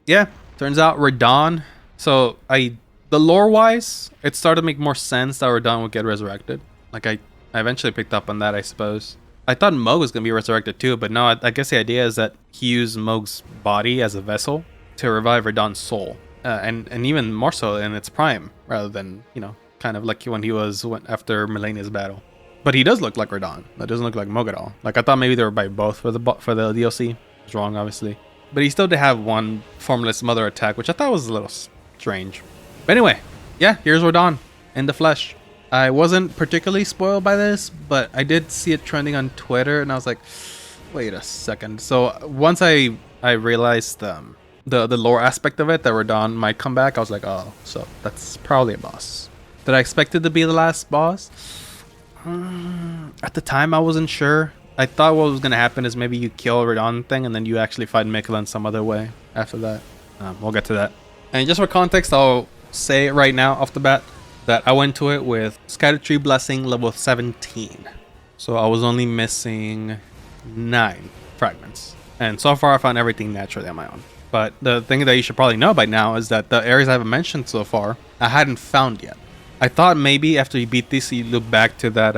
yeah, turns out Radahn. So the lore wise, it started to make more sense that Radahn would get resurrected. Like I eventually picked up on that, I suppose. I thought Mohg was gonna be resurrected too, but no, I guess the idea is that he used Mohg's body as a vessel to revive Radahn's soul, and even more so in its prime, rather than, you know, kind of like when he was after Melania's battle. But he does look like Radahn. That doesn't look like Mohg at all. Like I thought maybe they were by both for the DLC. I was wrong, obviously. But he still did have one formless mother attack, which I thought was a little strange. But anyway, yeah, here's Radahn in the flesh. I wasn't particularly spoiled by this, but I did see it trending on Twitter, and I was like, wait a second. So once I realized the lore aspect of it, that Radahn might come back, I was like, oh, so that's probably a boss. Did I expect it to be the last boss? At the time, I wasn't sure. I thought what was going to happen is maybe you kill Radahn thing, and then you actually fight Miquella in some other way after that. We'll get to that. And just for context, I'll say right now off the bat that I went to it with Scadutree Blessing level 17. So I was only missing 9 fragments. And so far I found everything naturally on my own. But the thing that you should probably know by now is that the areas I haven't mentioned so far, I hadn't found yet. I thought maybe after you beat this, you look back to that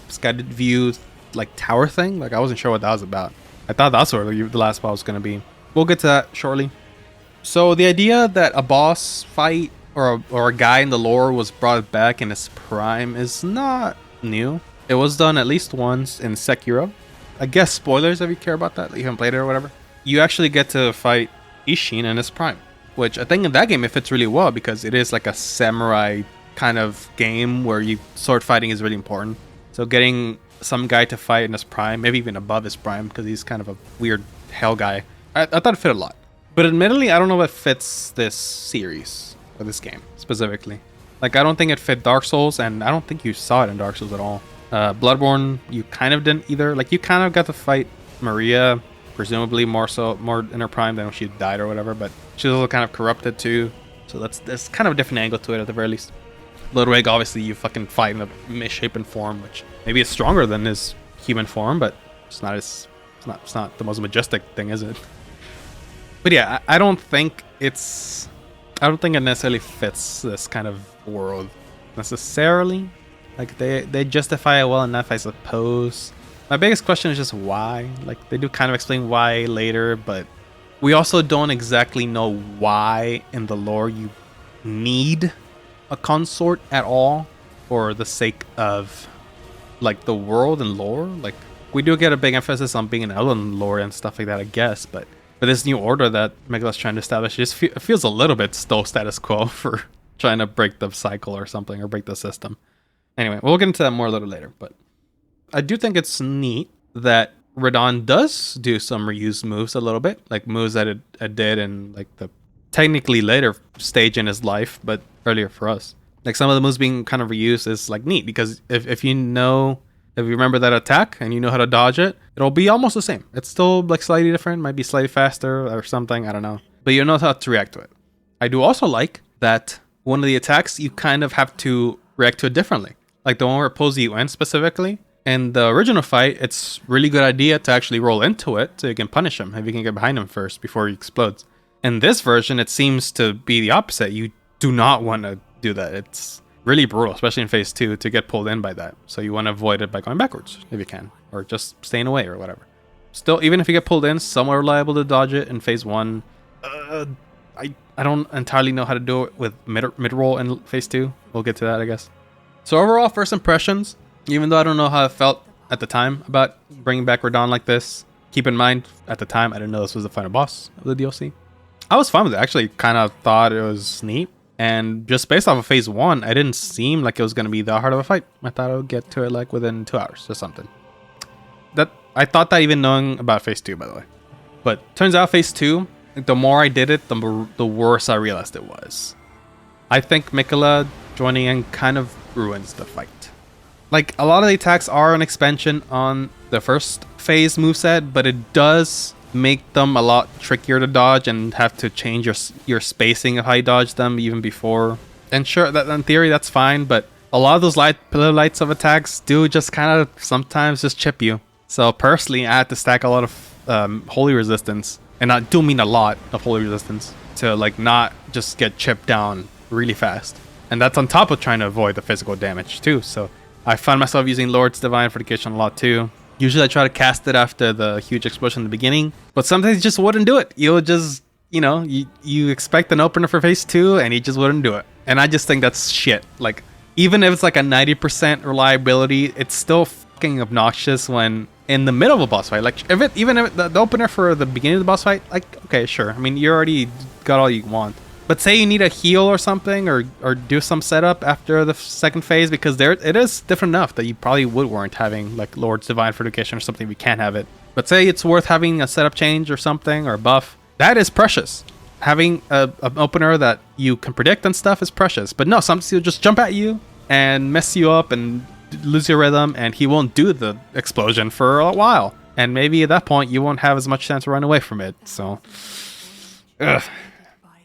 Scaduview like tower thing. Like I wasn't sure what that was about. I thought that's where the last boss was going to be. We'll get to that shortly. So the idea that a boss fight or a guy in the lore was brought back in his prime is not new. It was done at least once in Sekiro. I guess spoilers if you care about that, you haven't played it or whatever. You actually get to fight Ishin in his prime, which I think in that game it fits really well because it is like a samurai kind of game where sword fighting is really important. So getting some guy to fight in his prime, maybe even above his prime, because he's kind of a weird hell guy, I thought it fit a lot. But admittedly, I don't know if it fits this series or this game specifically. Like I don't think it fit Dark Souls, and I don't think you saw it in Dark Souls at all. Bloodborne, you kind of didn't either. Like you kind of got to fight Maria, presumably more in her prime than when she died or whatever, but she's also kind of corrupted too. So that's kind of a different angle to it at the very least. Ludwig, obviously, you fucking fight in a misshapen form, which maybe is stronger than his human form, but it's not the most majestic thing, is it? But yeah, I don't think it necessarily fits this kind of world necessarily. Like they justify it well enough, I suppose. My biggest question is just why. Like they do kind of explain why later, but we also don't exactly know why in the lore you need a consort at all for the sake of like the world and lore. Like we do get a big emphasis on being an Elden lore and stuff like that, I guess, but this new order that Miquella's trying to establish just feels a little bit still status quo for trying to break the cycle or something, or break the system. Anyway, we'll get into that more a little later, but I do think it's neat that Radahn does do some reused moves a little bit, like moves that it did in like the technically later stage in his life, but earlier for us. Like some of the moves being kind of reused is like neat, because if you remember that attack and you know how to dodge it, it'll be almost the same. It's still like slightly different, might be slightly faster or something, I don't know. But you know how to react to it. I do also like that one of the attacks you kind of have to react to it differently. Like the one where it pulls you in specifically. In the original fight, it's really good idea to actually roll into it so you can punish him, if you can get behind him first before he explodes. In this version, it seems to be the opposite. You do not want to do that. It's really brutal, especially in phase 2, to get pulled in by that. So you want to avoid it by going backwards if you can, or just staying away or whatever. Still, even if you get pulled in, somewhat reliable to dodge it in phase 1. I don't entirely know how to do it with mid-roll in phase 2. We'll get to that, I guess. So overall, first impressions, even though I don't know how I felt at the time about bringing back Radahn like this, keep in mind, at the time, I didn't know this was the final boss of the DLC. I was fine with it. I actually kind of thought it was neat. And just based off of phase 1, I didn't seem like it was going to be that hard of a fight. I thought I would get to it like within 2 hours or something. That I thought that even knowing about phase 2, by the way. But turns out phase 2, the more I did it, the worse I realized it was. I think Miquella joining in kind of ruins the fight. Like, a lot of the attacks are an expansion on the first phase moveset, but it does make them a lot trickier to dodge and have to change your spacing of how you dodge them even before. And sure, that in theory that's fine, but a lot of those pillar lights of attacks do just kind of sometimes just chip you. So personally, I had to stack a lot of holy resistance, and I do mean a lot of holy resistance, to like not just get chipped down really fast. And that's on top of trying to avoid the physical damage too. So I found myself using Lord's Divine Fortification a lot too. Usually I try to cast it after the huge explosion in the beginning, but sometimes you just wouldn't do it. You'll just, you know, you expect an opener for phase 2 and he just wouldn't do it. And I just think that's shit. Like, even if it's like a 90% reliability, it's still fucking obnoxious when in the middle of a boss fight. Like, even if the opener for the beginning of the boss fight, like, okay, sure. I mean, you already got all you want. But say you need a heal or something, or do some setup after the second phase, because it is different enough that you probably would warrant having like Lord's Divine Fortification or something if you can't have it. But say it's worth having a setup change or something, or a buff. That is precious. Having an opener that you can predict and stuff is precious. But no, sometimes he'll just jump at you and mess you up and lose your rhythm, and he won't do the explosion for a while. And maybe at that point you won't have as much chance to run away from it. So, ugh.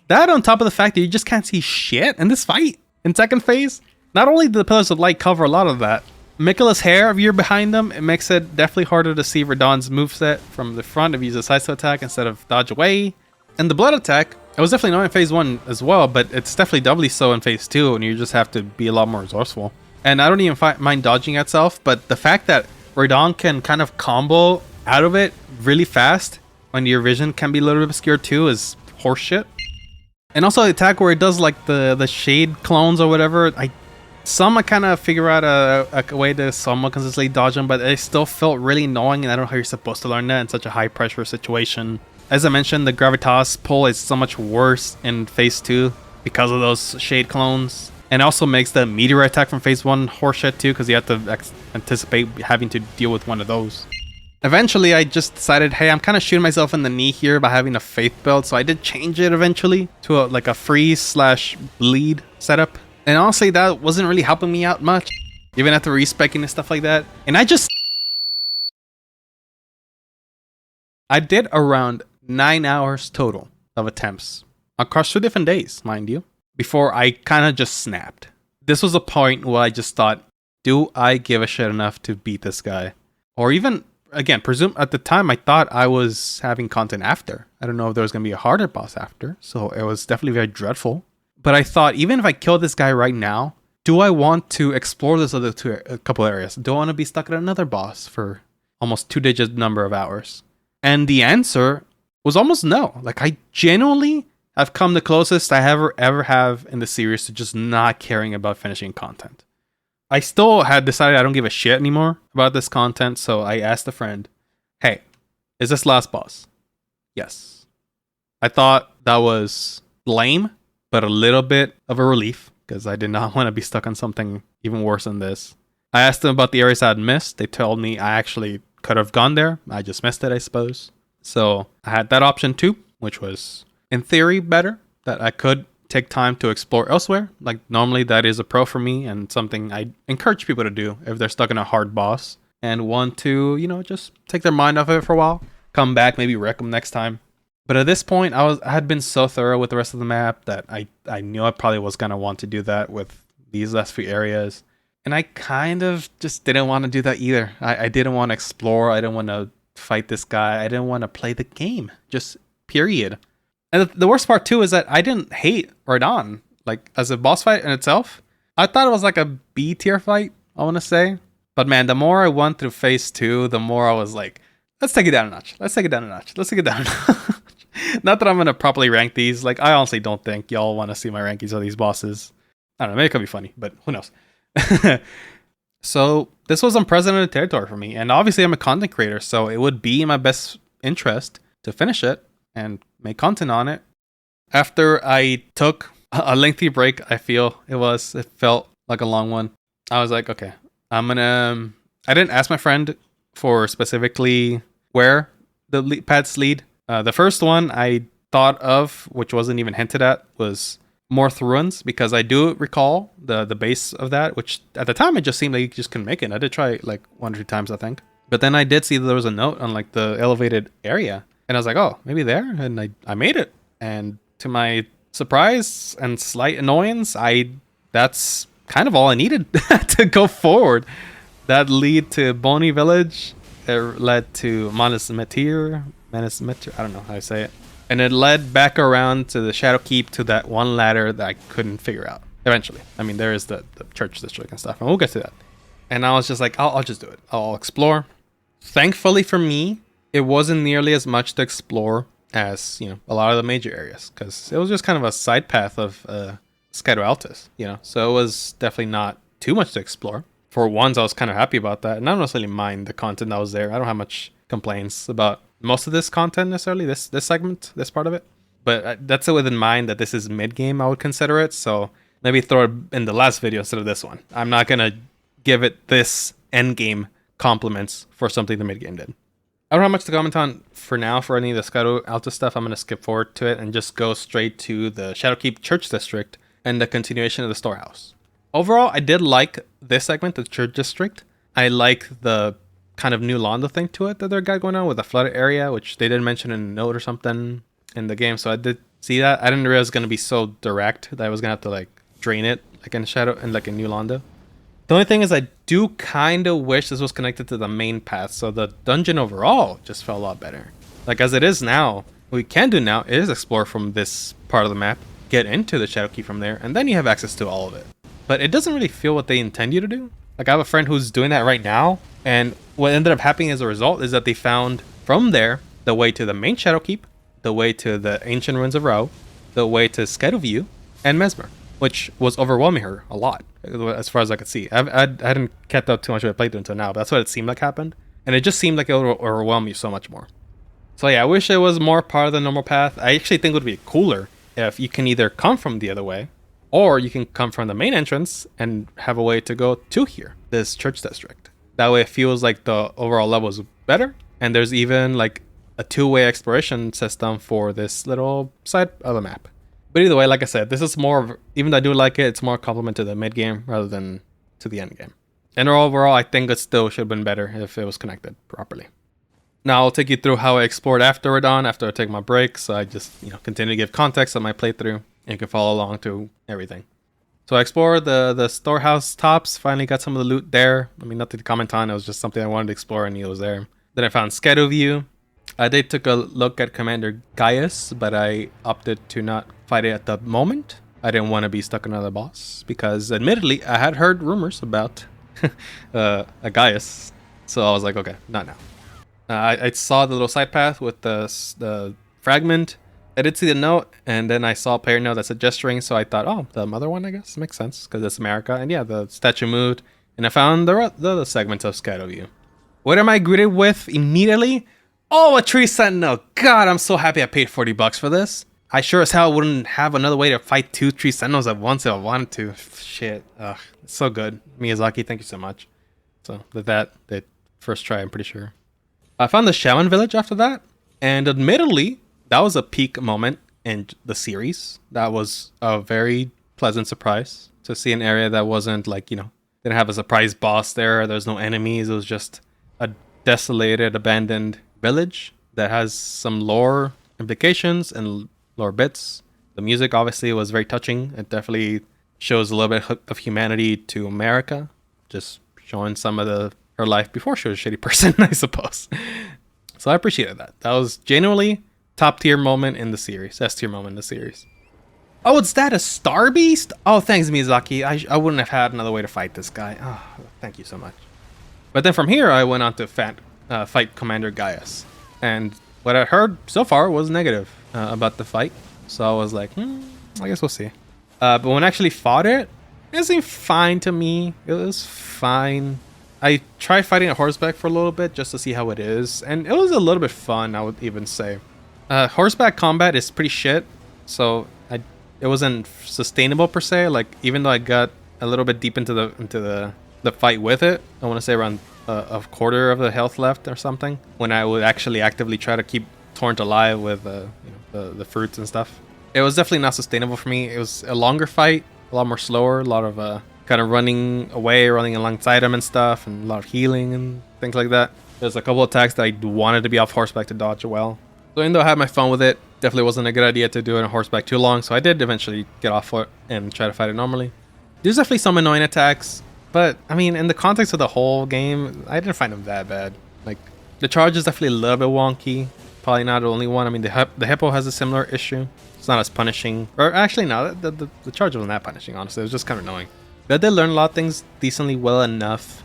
That on top of the fact that you just can't see shit in this fight in second phase. Not only do the Pillars of Light cover a lot of that, Miquella's hair, if you're behind them, it makes it definitely harder to see Radahn's moveset from the front if you use a sidestep attack instead of dodge away. And the blood attack, it was definitely not in phase 1 as well, but it's definitely doubly so in phase 2, and you just have to be a lot more resourceful. And I don't even mind dodging itself, but the fact that Radahn can kind of combo out of it really fast when your vision can be a little bit obscured too is horseshit. And also the attack where it does like the shade clones or whatever, I kind of figure out a way to somewhat consistently dodge them, but it still felt really annoying, and I don't know how you're supposed to learn that in such a high pressure situation. As I mentioned, the Gravitas pull is so much worse in phase 2 because of those shade clones. And it also makes the Meteor attack from phase 1 horseshit too, because you have to anticipate having to deal with one of those. Eventually, I just decided, hey, I'm kind of shooting myself in the knee here by having a Faith build, so I did change it eventually to a freeze/bleed setup. And honestly, that wasn't really helping me out much, even after respecking and stuff like that. And I did around 9 hours total of attempts across 2 different days, mind you, before I kind of just snapped. This was a point where I just thought, do I give a shit enough to beat this guy? Or even... Again, at the time I thought I was having content after. I don't know if there was going to be a harder boss after, so it was definitely very dreadful. But I thought, even if I kill this guy right now, do I want to explore this other couple areas? Do I want to be stuck at another boss for almost 2-digit number of hours? And the answer was almost no. Like, I genuinely have come the closest I ever have in the series to just not caring about finishing content. I still had decided I don't give a shit anymore about this content, so I asked a friend, hey, is this last boss? Yes. I thought that was lame, but a little bit of a relief, because I did not want to be stuck on something even worse than this. I asked them about the areas I had missed. They told me I actually could have gone there. I just missed it, I suppose. So I had that option too, which was, in theory, better, that I could take time to explore elsewhere. Like, normally that is a pro for me and something I encourage people to do if they're stuck in a hard boss and want to, you know, just take their mind off of it for a while, come back, maybe wreck them next time. But at this point, I had been so thorough with the rest of the map that I knew I probably was going to want to do that with these last few areas. And I kind of just didn't want to do that either. I didn't want to explore. I didn't want to fight this guy. I didn't want to play the game. Just period. And the worst part too is that I didn't hate Radahn, like, as a boss fight in itself. I thought it was like a B tier fight, I want to say. But man, the more I went through phase 2, the more I was like, let's take it down a notch. Let's take it down a notch. Let's take it down a notch. Not that I'm going to properly rank these. Like, I honestly don't think y'all want to see my rankings of these bosses. I don't know, maybe it could be funny, but who knows. So this was unprecedented territory for me. And obviously I'm a content creator, so it would be in my best interest to finish it and make content on it. After I took a lengthy break, it felt like a long one. I was like, okay, I didn't ask my friend for specifically where the paths lead. The first one I thought of, which wasn't even hinted at, was Morth Ruins, because I do recall the base of that, which at the time it just seemed like you just couldn't make it. I did try like 1 or 2 times, I think. But then I did see that there was a note on like the elevated area, and I was like, oh, maybe there, and I made it. And to my surprise and slight annoyance, that's kind of all I needed to go forward. That lead to Bony Village. It led to Metyr. I don't know how to say it. And it led back around to the Shadow Keep, to that one ladder that I couldn't figure out. Eventually. I mean, there is the church district and stuff, and we'll get to that. And I was just like, I'll just do it. I'll explore. Thankfully for me, it wasn't nearly as much to explore as, you know, a lot of the major areas, because it was just kind of a side path of Scadutree, you know. So it was definitely not too much to explore. For once, I was kind of happy about that, and I don't necessarily mind the content that was there. I don't have much complaints about most of this content necessarily, this segment, this part of it. But that's with in mind that this is mid-game, I would consider it. So maybe throw it in the last video instead of this one. I'm not going to give it this endgame compliments for something the mid-game did. I don't have much to comment on for now for any of the Scadutree stuff. I'm going to skip forward to it and just go straight to the Shadowkeep Church District and the continuation of the Storehouse. Overall, I did like this segment, the Church District. I like the kind of new Londa thing to it that they got going on with the flooded area, which they did mention in a note or something in the game. So I did see that. I didn't realize it was going to be so direct that I was going to have to like drain it like in Shadow and like in New Londa. The only thing is I do kind of wish this was connected to the main path, so the dungeon overall just felt a lot better. Like as it is now, what we can do now is explore from this part of the map, get into the Shadow Key from there, and then you have access to all of it. But it doesn't really feel what they intend you to do. Like I have a friend who's doing that right now, and what ended up happening as a result is that they found from there the way to the main Shadow Keep, the way to the ancient ruins of Rauh, the way to Scaduview, and Mesmer, which was overwhelming her a lot, as far as I could see. I hadn't kept up too much of a playthrough until now, but that's what it seemed like happened. And it just seemed like it would overwhelm you so much more. So yeah, I wish it was more part of the normal path. I actually think it would be cooler if you can either come from the other way, or you can come from the main entrance and have a way to go to here, this church district. That way it feels like the overall level is better, and there's even like a 2-way exploration system for this little side of the map. But either way, like I said, this is more of, even though I do like it, it's more a compliment to the mid game rather than to the end game. And overall, I think it still should have been better if it was connected properly. Now I'll take you through how I explored after Radahn, after I take my break. So I just, continue to give context on my playthrough, and you can follow along to everything. So I explored the storehouse tops, finally got some of the loot there. I mean, nothing to comment on, it was just something I wanted to explore and it was there. Then I found Scaduview. I did took a look at Commander Gaius, but I opted to not fight it at the moment. I didn't want to be stuck on another boss, because admittedly, I had heard rumors about a Gaius. So I was like, okay, not now. I saw the little side path with the fragment. I did see the note, and then I saw a player note that said gesturing, so I thought, oh, the mother one, I guess, makes sense, because it's America. And yeah, the statue moved, and I found the other segments of Scaduview. What am I greeted with immediately? Oh, a tree sentinel. God, I'm so happy I paid $40 for this. I sure as hell wouldn't have another way to fight 2 tree sentinels at once if I wanted to. Shit. Ugh, it's so good. Miyazaki, thank you so much. So with that, the first try, I'm pretty sure. I found the shaman village after that, and admittedly, that was a peak moment in the series. That was a very pleasant surprise to see an area that wasn't like, didn't have a surprise boss there. There's no enemies. It was just a desolated, abandoned village that has some lore implications and lore bits. The music obviously was very touching. It definitely shows a little bit of humanity to America, just showing some of her life before she was a shitty person, I suppose. So I appreciated that. That was genuinely top tier moment in the series, S tier moment in the series. Oh, is that a star beast? Oh, thanks Miyazaki. I wouldn't have had another way to fight this guy. Oh, thank you so much. But then from here I went on to fight Commander Gaius, and what I heard so far was negative about the fight. So I was like, I guess we'll see. But when I actually fought it seemed fine to me. It was fine. I tried fighting a horseback for a little bit just to see how it is, and it was a little bit fun, I would even say. Horseback combat is pretty shit, so it wasn't sustainable per se. Like, even though I got a little bit deep into the fight with it, I want to say around a quarter of the health left or something, when I would actually actively try to keep Torrent alive with the fruits and stuff. It was definitely not sustainable for me. It was a longer fight, a lot more slower, a lot of kind of running away, running alongside him and stuff, and a lot of healing and things like that. There's a couple attacks that I wanted to be off horseback to dodge well. So even though I had my fun with it, definitely wasn't a good idea to do it on horseback too long, so I did eventually get off foot and try to fight it normally. There's definitely some annoying attacks, but I mean, in the context of the whole game, I didn't find them that bad. Like, the charge is definitely a little bit wonky. Probably not the only one. I mean, the hippo has a similar issue. It's not as punishing. Or actually, no, the charge wasn't that punishing, honestly. It was just kind of annoying. But I did learn a lot of things decently well enough.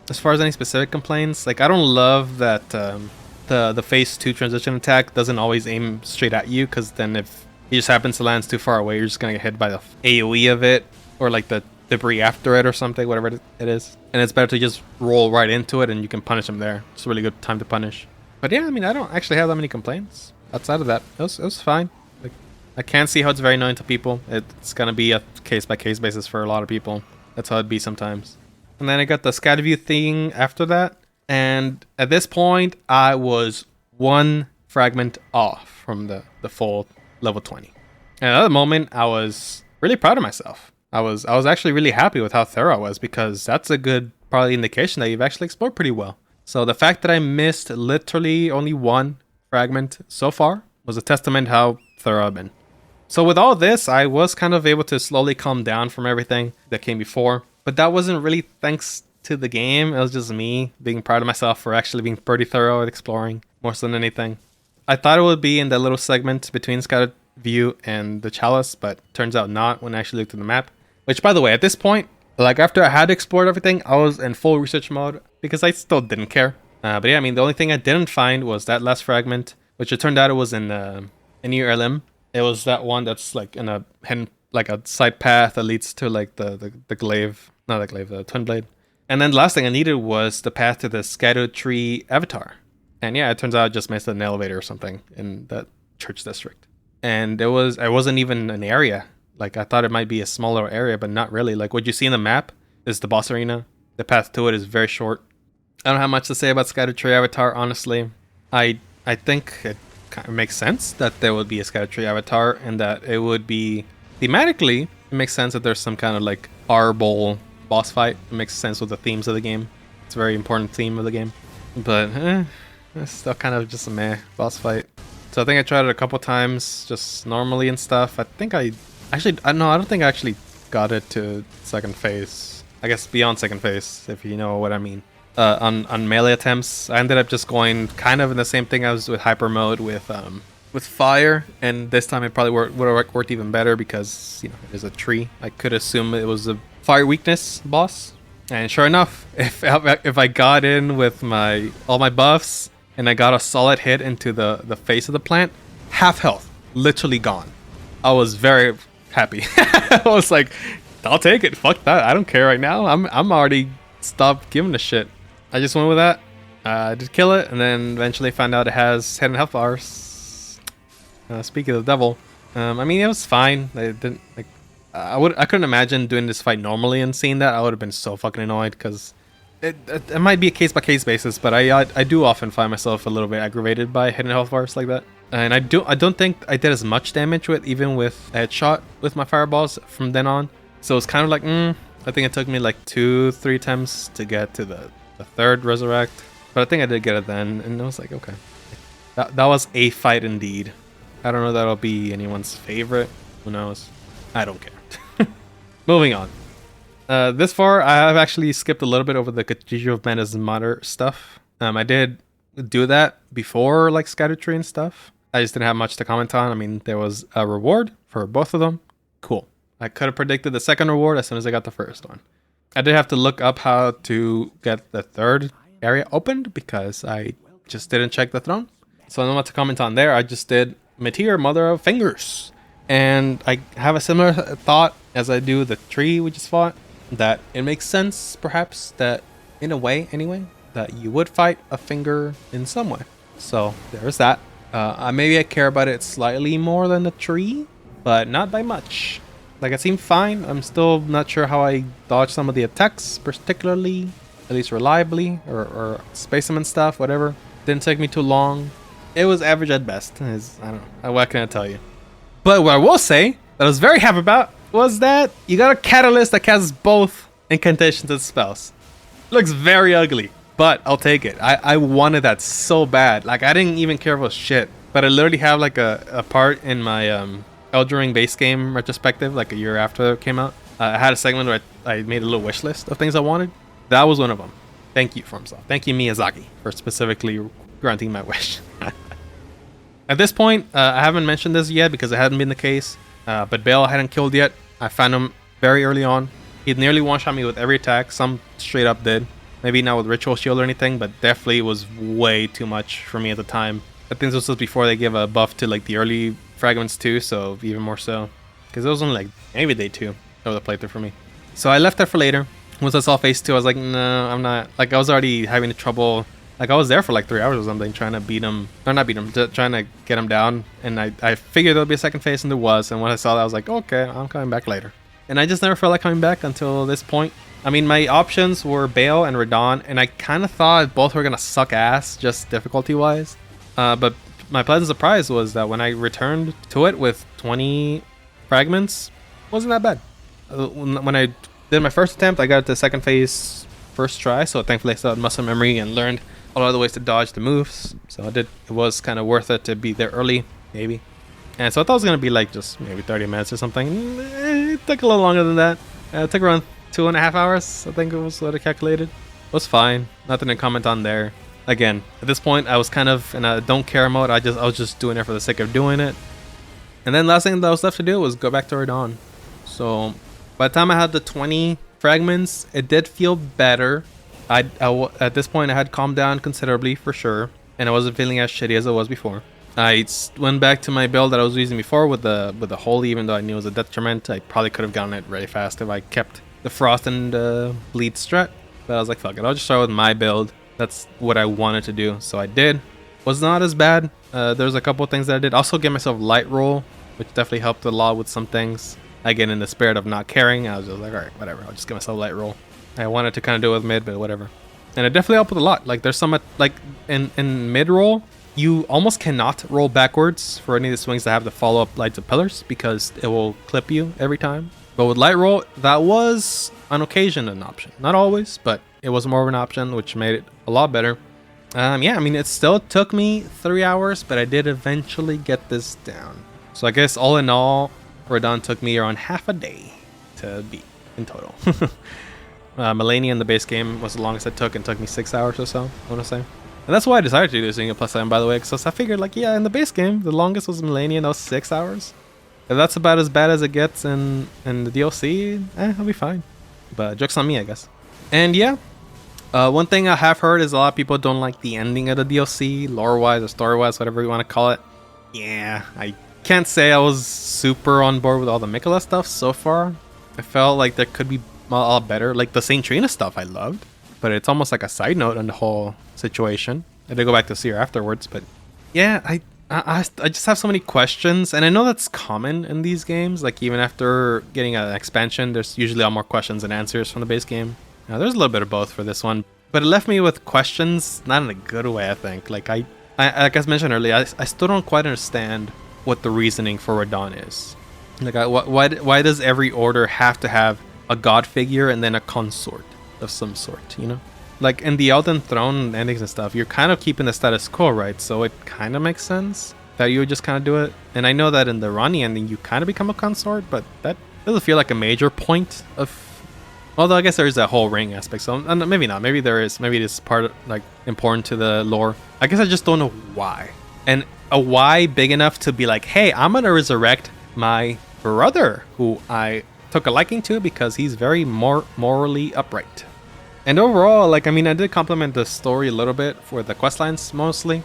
As far as any specific complaints, like, I don't love that the phase 2 transition attack doesn't always aim straight at you, because then if he just happens to land too far away, you're just going to get hit by the AoE of it, or like the debris after it or something, whatever it is. And it's better to just roll right into it and you can punish him there. It's a really good time to punish. But yeah, I mean, I don't actually have that many complaints outside of that. It was fine. Like, I can see how it's very annoying to people. It's going to be a case-by-case basis for a lot of people. That's how it'd be sometimes. And then I got the Scaduview thing after that. And at this point, I was one fragment off from the full level 20. And at that moment, I was really proud of myself. I was actually really happy with how thorough I was, because that's a good probably indication that you've actually explored pretty well. So the fact that I missed literally only one fragment so far was a testament how thorough I've been. So with all this, I was kind of able to slowly calm down from everything that came before. But that wasn't really thanks to the game. It was just me being proud of myself for actually being pretty thorough at exploring, more so than anything. I thought it would be in that little segment between Scaduview and the Chalice, but turns out not when I actually looked at the map. Which, by the way, at this point, like after I had explored everything, I was in full research mode because I still didn't care. But yeah, I mean, the only thing I didn't find was that last fragment, which it turned out it was in Enir-Elim. It was that one that's like in a like a side path that leads to like the glaive, not the glaive, the twin blade. And then the last thing I needed was the path to the Scadutree Avatar. And yeah, it turns out I just missed an elevator or something in that church district. And it wasn't even an area. Like, I thought it might be a smaller area, but not really. Like, what you see in the map is the boss arena. The path to it is very short. I don't have much to say about Scadutree Avatar, honestly. I think it kind of makes sense that there would be a Scadutree Avatar, and that it would be... Thematically, it makes sense that there's some kind of, like, Arbol boss fight. It makes sense with the themes of the game. It's a very important theme of the game. But, it's still kind of just a meh boss fight. So I think I tried it a couple times, just normally and stuff. I think I don't think I actually got it to second phase. I guess beyond second phase, if you know what I mean. On melee attempts, I ended up just going kind of in the same thing I was with hyper mode with fire, and this time it probably would have worked even better because, you know, there's a tree. I could assume it was a fire weakness boss, and sure enough, if I got in with all my buffs and I got a solid hit into the face of the plant, half health, literally gone. I was very happy. I was like, I'll take it. Fuck that. I don't care right now. I'm already stopped giving a shit. I just went with that. I did kill it, and then eventually found out it has hidden health bars. Speaking of the devil, I mean, it was fine. I didn't like. I couldn't imagine doing this fight normally and seeing that. I would have been so fucking annoyed because it might be a case by case basis, but I do often find myself a little bit aggravated by hidden health bars like that. And I don't think I did as much damage even with a headshot with my fireballs from then on. So it's kind of like, I think it took me like 2-3 attempts to get to the third resurrect. But I think I did get it then, and I was like, okay. That was a fight indeed. I don't know if that'll be anyone's favorite. Who knows? I don't care. Moving on. This far, I have actually skipped a little bit over the Cathedral of Mana's Mother stuff. I did do that before, like Scadutree and stuff. I just didn't have much to comment on. I mean, there was a reward for both of them. Cool. I could have predicted the second reward as soon as I got the first one. I did have to look up how to get the third area opened because I just didn't check the throne. So I don't know what to comment on there. I just did Metyr, Mother of Fingers. And I have a similar thought as I do the tree we just fought. That it makes sense, perhaps, that in a way, anyway, that you would fight a finger in some way. So there's that. Maybe I care about it slightly more than the tree, but not by much. Like, it seemed fine. I'm still not sure how I dodged some of the attacks, particularly. at least reliably, or space them and stuff, whatever. Didn't take me too long. It was average at best. I don't know. What can I tell you? But what I will say that I was very happy about was that you got a catalyst that casts both incantations and spells. Looks very ugly, but I'll take it. I wanted that so bad. Like, I didn't even care about shit. But I literally have like a part in my Elden Ring base game retrospective, like a year after it came out. I had a segment where I made a little wish list of things I wanted. That was one of them. Thank you, FromSoft. Thank you, Miyazaki, for specifically granting my wish. At this point, I haven't mentioned this yet because it hadn't been the case. But Bayle I hadn't killed yet. I found him very early on. He'd nearly one-shot me with every attack. Some straight up did. Maybe not with Ritual Shield or anything, but definitely was way too much for me at the time. I think this was before they gave a buff to like the early fragments too, so even more so. Because it was only like maybe day 2 of the playthrough for me. So I left that for later. Once I saw phase 2, I was like, no, I'm not. Like, I was already having trouble. Like, I was there for like 3 hours or something trying to beat him. Or not beat him, trying to get him down. And I figured there'll be a second phase, and there was. And when I saw that, I was like, okay, I'm coming back later. And I just never felt like coming back until this point. I mean, my options were Bayle and Radahn, and I kind of thought both were going to suck ass, just difficulty-wise. But my pleasant surprise was that when I returned to it with 20 fragments, it wasn't that bad. When I did my first attempt, I got the second phase first try, so thankfully I still had muscle memory and learned a lot of the ways to dodge the moves. So it was kind of worth it to be there early, maybe. And so I thought it was going to be like just maybe 30 minutes or something. It took a little longer than that. It took around 2.5 hours, I think it was what I calculated. It was fine. Nothing to comment on there. Again, at this point, I was kind of in a don't care mode. I was just doing it for the sake of doing it. And then last thing that was left to do was go back to Radahn. So by the time I had the 20 fragments, it did feel better. At this point, I had calmed down considerably for sure, and I wasn't feeling as shitty as I was before. I went back to my build that I was using before with the holy, even though I knew it was a detriment. I probably could have gotten it really fast if I kept the frost and bleed strat. But I was like, fuck it, I'll just start with my build. That's what I wanted to do, so I did. Was not as bad. There's a couple things that I did. Also gave myself light roll, which definitely helped a lot with some things. Again, in the spirit of not caring, I was just like, alright, whatever, I'll just give myself light roll. I wanted to kind of do it with mid, but whatever. And it definitely helped with a lot. Like, there's some, like, in mid roll, you almost cannot roll backwards for any of the swings that have the follow-up lights of pillars because it will clip you every time. But with light roll, that was on occasion an option. Not always, but it was more of an option, which made it a lot better. Yeah, I mean, it still took me 3 hours, but I did eventually get this down. So I guess all in all, Radahn took me around half a day to beat in total. Melania in the base game was the longest it took, and took me 6 hours or so, I want to say. And that's why I decided to do this single plus 7, by the way, because I figured, like, yeah, in the base game, the longest was Melania, and that was 6 hours. If that's about as bad as it gets in the DLC, I'll be fine. But joke's on me, I guess. And yeah, one thing I have heard is a lot of people don't like the ending of the DLC, lore-wise or story-wise, whatever you want to call it. Yeah, I can't say I was super on board with all the Miquella stuff so far. I felt like there could be a lot better. Like the Saint Trina stuff I loved, but it's almost like a side note on the whole situation. I did go back to see her afterwards, but yeah, I just have so many questions, and I know that's common in these games. Like, even after getting an expansion, there's usually a lot more questions than answers from the base game. Now, there's a little bit of both for this one, but it left me with questions, not in a good way, I think. Like, like I mentioned earlier, I still don't quite understand what the reasoning for Radahn is. Like, why does every order have to have a god figure and then a consort of some sort, you know? Like, in the Elden Throne endings and stuff, you're kind of keeping the status quo, right? So it kind of makes sense that you would just kind of do it. And I know that in the Ranni ending, you kind of become a consort, but that doesn't feel like a major point of... Although I guess there is that whole ring aspect, so maybe not. Maybe there is. Maybe it is part of, like, important to the lore. I guess I just don't know why. And a why big enough to be like, hey, I'm gonna resurrect my brother, who I took a liking to because he's very morally upright. And overall, like, I mean, I did compliment the story a little bit for the questlines mostly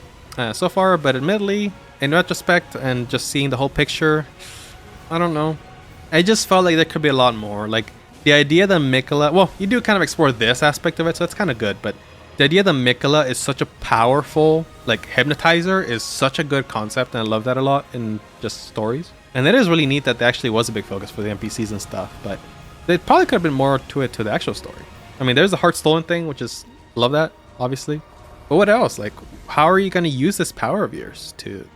so far, but admittedly, in retrospect and just seeing the whole picture, I don't know. I just felt like there could be a lot more. Like, the idea that Miquella, well, you do kind of explore this aspect of it, so it's kind of good, but the idea that Miquella is such a powerful, like, hypnotizer is such a good concept, and I love that a lot in just stories. And it is really neat that there actually was a big focus for the NPCs and stuff, but there probably could have been more to it to the actual story. I mean, there's the heart stolen thing, which is love that, obviously. But what else? Like, how are you gonna use this power of yours to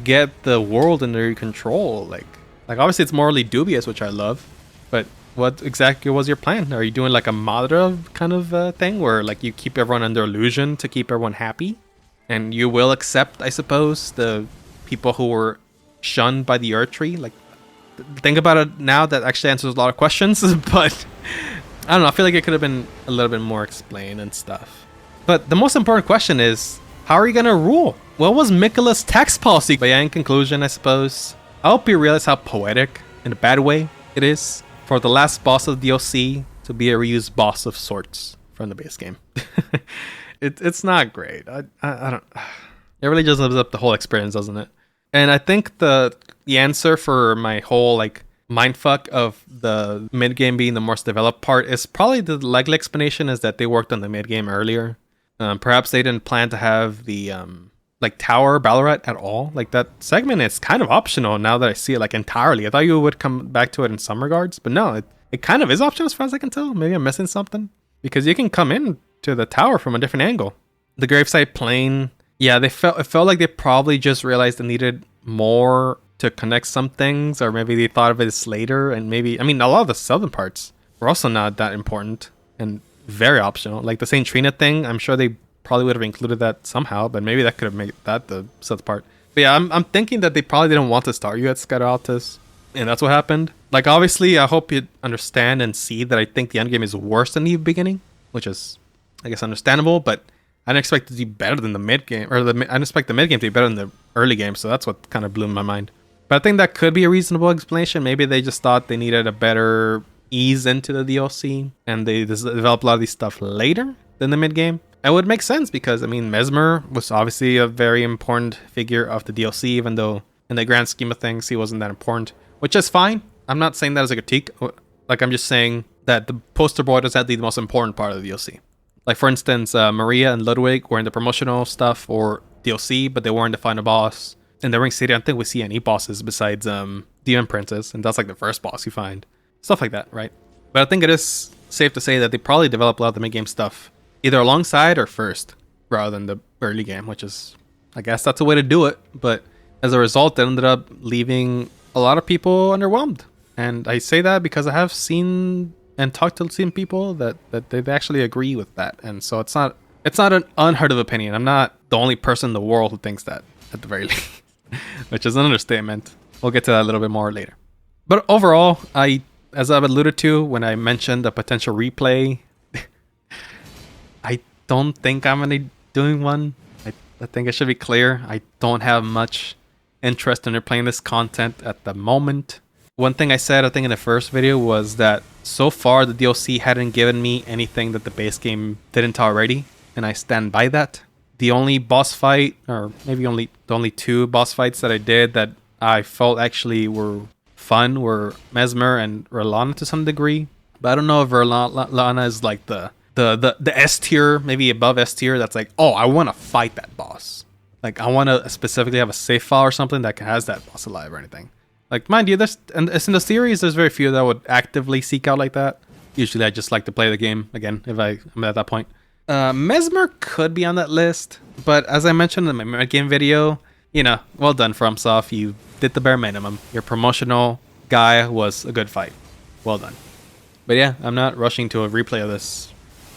get the world under your control? Like obviously it's morally dubious, which I love. But what exactly was your plan? Are you doing like a Madra kind of thing where like you keep everyone under illusion to keep everyone happy? And you will accept, I suppose, the people who were shunned by the Erdtree? Like, think about it now, that actually answers a lot of questions, but I don't know, I feel like it could have been a little bit more explained and stuff. But the most important question is, how are you gonna rule? What was Miquella's tax policy? But yeah, in conclusion, I suppose, I hope you realize how poetic, in a bad way, it is for the last boss of the DLC to be a reused boss of sorts from the base game. It's not great. I don't. It really just lives up the whole experience, doesn't it? And I think the answer for my whole like mindfuck of the mid game being the most developed part is probably the likely explanation is that they worked on the mid game earlier. Perhaps they didn't plan to have the like tower Ballarat at all. Like that segment is kind of optional now that I see it like entirely. I thought you would come back to it in some regards, but no, it kind of is optional as far as I can tell. Maybe I'm missing something because you can come in to the tower from a different angle. The gravesite plane, yeah, it felt like they probably just realized they needed more to connect some things, or maybe they thought of this later, and maybe, I mean, a lot of the southern parts were also not that important and very optional. Like the St. Trina thing, I'm sure they probably would have included that somehow, but maybe that could have made that the south part. But yeah, I'm thinking that they probably didn't want to start you at Scaduview, and that's what happened. Like, obviously, I hope you understand and see that I think the endgame is worse than the beginning, which is, I guess, understandable, but I didn't expect it to be better than the mid game, or I didn't expect the mid game to be better than the early game, so that's what kind of blew my mind. But I think that could be a reasonable explanation. Maybe they just thought they needed a better ease into the DLC, and they developed a lot of these stuff later than the mid game. It would make sense because, I mean, Mesmer was obviously a very important figure of the DLC, even though in the grand scheme of things, he wasn't that important, which is fine. I'm not saying that as a critique. Like, I'm just saying that the poster boy doesn't have to be the most important part of the DLC. Like, for instance, Maria and Ludwig were in the promotional stuff or DLC, but they weren't the final boss. In the Ring City, I don't think we see any bosses besides Demon Princess, and that's like the first boss you find. Stuff like that, right? But I think it is safe to say that they probably developed a lot of the mid-game stuff either alongside or first, rather than the early game, which is, I guess that's a way to do it. But as a result, it ended up leaving a lot of people underwhelmed. And I say that because I have seen and talked to some people that they actually agree with that. And so it's not an unheard of opinion. I'm not the only person in the world who thinks that, at the very least, which is an understatement. We'll get to that a little bit more later. But overall, as I've alluded to when I mentioned the potential replay, I don't think I'm gonna be doing one. I think it should be clear. I don't have much interest in replaying this content at the moment. One thing I said, I think in the first video, was that so far the DLC hadn't given me anything that the base game didn't already, and I stand by that. The only boss fight, or maybe the only two boss fights that I did that I felt actually were fun, were Mesmer and Relana to some degree. But I don't know if Relana is like the S tier, maybe above S tier, that's like, oh, I want to fight that boss. Like, I want to specifically have a save file or something that has that boss alive or anything. Like, mind you, and it's in the series, there's very few that would actively seek out like that. Usually I just like to play the game again if I'm at that point. Mesmer could be on that list, but as I mentioned in my mid-game video, you know, well done FromSoft, you did the bare minimum. Your promotional guy was a good fight. Well done. But yeah, I'm not rushing to a replay of this,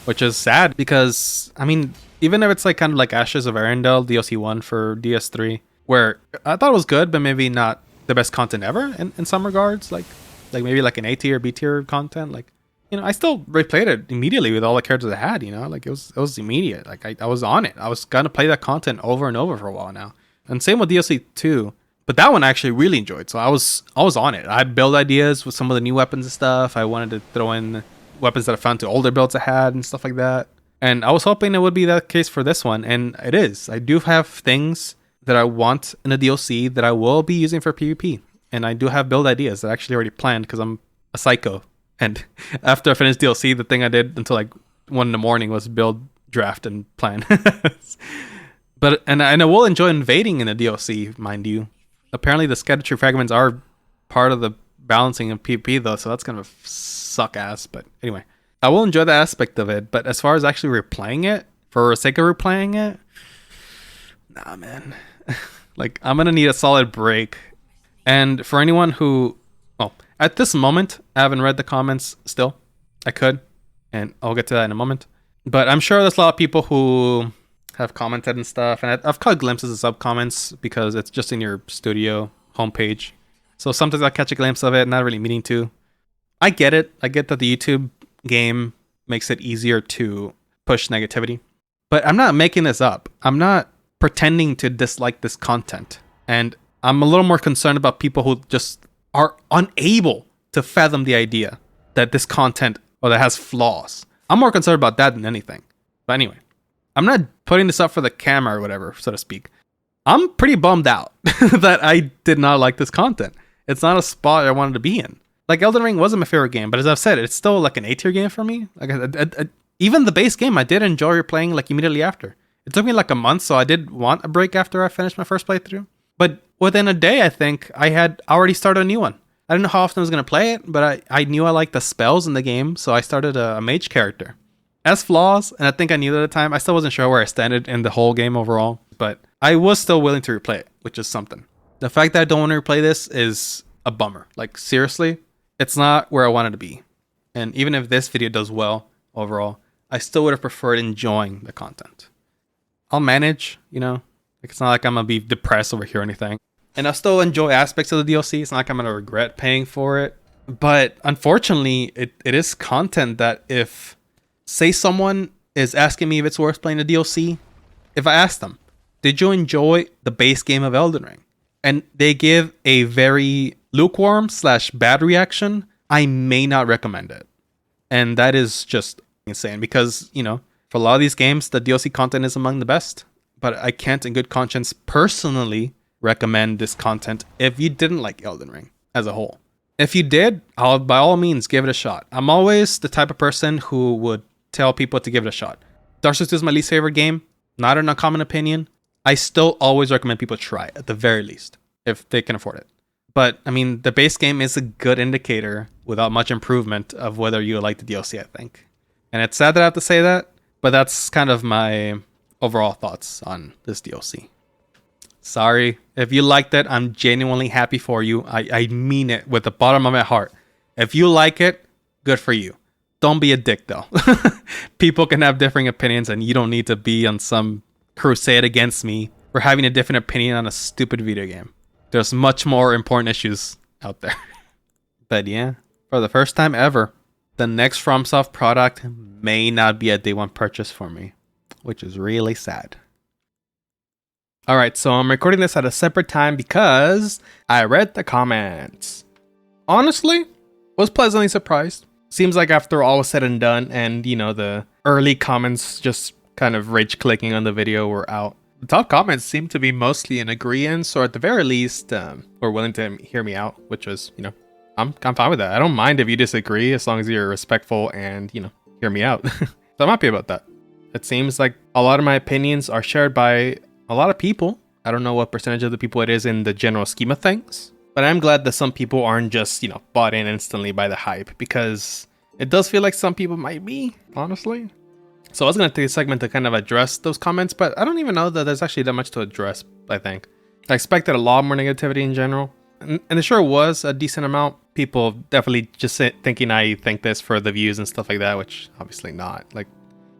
which is sad because, I mean, even if it's like kind of like Ashes of Arendelle DLC 1 for DS3, where I thought it was good, but maybe not the best content ever in some regards, like maybe like an A tier, B tier content, like, you know, I still replayed it immediately with all the characters I had, you know, like it was immediate. Like I was on it. I was gonna play that content over and over for a while now. And same with DLC 2. But that one I actually really enjoyed. So I was on it. I had build ideas with some of the new weapons and stuff. I wanted to throw in weapons that I found to older builds I had and stuff like that. And I was hoping it would be that case for this one, and it is. I do have things that I want in the DLC that I will be using for PvP. And I do have build ideas that I actually already planned because I'm a psycho. And after I finished DLC, the thing I did until like 1 a.m. was build, draft, and plan. And I will enjoy invading in the DLC, mind you. Apparently the Scadutree fragments are part of the balancing of PvP though, so that's gonna suck ass. But anyway, I will enjoy that aspect of it, but as far as actually replaying it for the sake of replaying it, nah, man. Like, I'm gonna need a solid break. And for anyone who, well, at this moment, I haven't read the comments still. I could, and I'll get to that in a moment. But I'm sure there's a lot of people who have commented and stuff, and I've caught glimpses of sub comments because it's just in your studio homepage. So sometimes I catch a glimpse of it, not really meaning to. I get it. I get that the YouTube game makes it easier to push negativity. But I'm not making this up. I'm not pretending to dislike this content. And I'm a little more concerned about people who just are unable to fathom the idea that this content or that has flaws. I'm more concerned about that than anything. But anyway, I'm not putting this up for the camera or whatever, so to speak. I'm pretty bummed out that I did not like this content. It's not a spot I wanted to be in. Like, Elden Ring wasn't my favorite game, but as I've said, it's still like an A-tier game for me. Like, even the base game, I did enjoy replaying like immediately after. It took me like a month, so I did want a break after I finished my first playthrough. But within a day, I think, I had already started a new one. I didn't know how often I was going to play it, but I knew I liked the spells in the game, so I started a mage character. As flaws, and I think I knew that at the time, I still wasn't sure where I standed in the whole game overall, but I was still willing to replay it, which is something. The fact that I don't want to replay this is a bummer. Like, seriously, it's not where I wanted to be. And even if this video does well overall, I still would have preferred enjoying the content. I'll manage, you know, like, it's not like I'm going to be depressed over here or anything. And I'll still enjoy aspects of the DLC. It's not like I'm going to regret paying for it. But unfortunately, it is content that if, say someone is asking me if it's worth playing the DLC, if I ask them, did you enjoy the base game of Elden Ring? And they give a very lukewarm / bad reaction, I may not recommend it. And that is just insane because, you know, for a lot of these games, the DLC content is among the best. But I can't in good conscience personally recommend this content if you didn't like Elden Ring as a whole. If you did, I'll by all means give it a shot. I'm always the type of person who would tell people to give it a shot. Dark Souls 2 is my least favorite game. Not an uncommon opinion. I still always recommend people try it, at the very least, if they can afford it. But, I mean, the base game is a good indicator without much improvement of whether you like the DLC, I think. And it's sad that I have to say that, but that's kind of my overall thoughts on this DLC. Sorry. If you liked it, I'm genuinely happy for you. I mean it with the bottom of my heart. If you like it, good for you. Don't be a dick, though. People can have differing opinions, and you don't need to be on some crusade against me for having a different opinion on a stupid video game. There's much more important issues out there. But yeah, for the first time ever, the next FromSoft product may not be a day one purchase for me, which is really sad. Alright, so I'm recording this at a separate time because I read the comments. Honestly, was pleasantly surprised. Seems like after all was said and done, and you know, the early comments just kind of rage clicking on the video were out, the top comments seem to be mostly in agreement, or at the very least, were willing to hear me out, which was, you know, I'm fine with that. I don't mind if you disagree as long as you're respectful and, you know, hear me out. So I'm happy about that. It seems like a lot of my opinions are shared by a lot of people. I don't know what percentage of the people it is in the general scheme of things, but I'm glad that some people aren't just, you know, bought in instantly by the hype, because it does feel like some people might be, honestly. So I was going to take a segment to kind of address those comments, but I don't even know that there's actually that much to address, I think. I expected a lot more negativity in general, and it sure was a decent amount. People definitely just thinking I think this for the views and stuff like that, which obviously not. Like,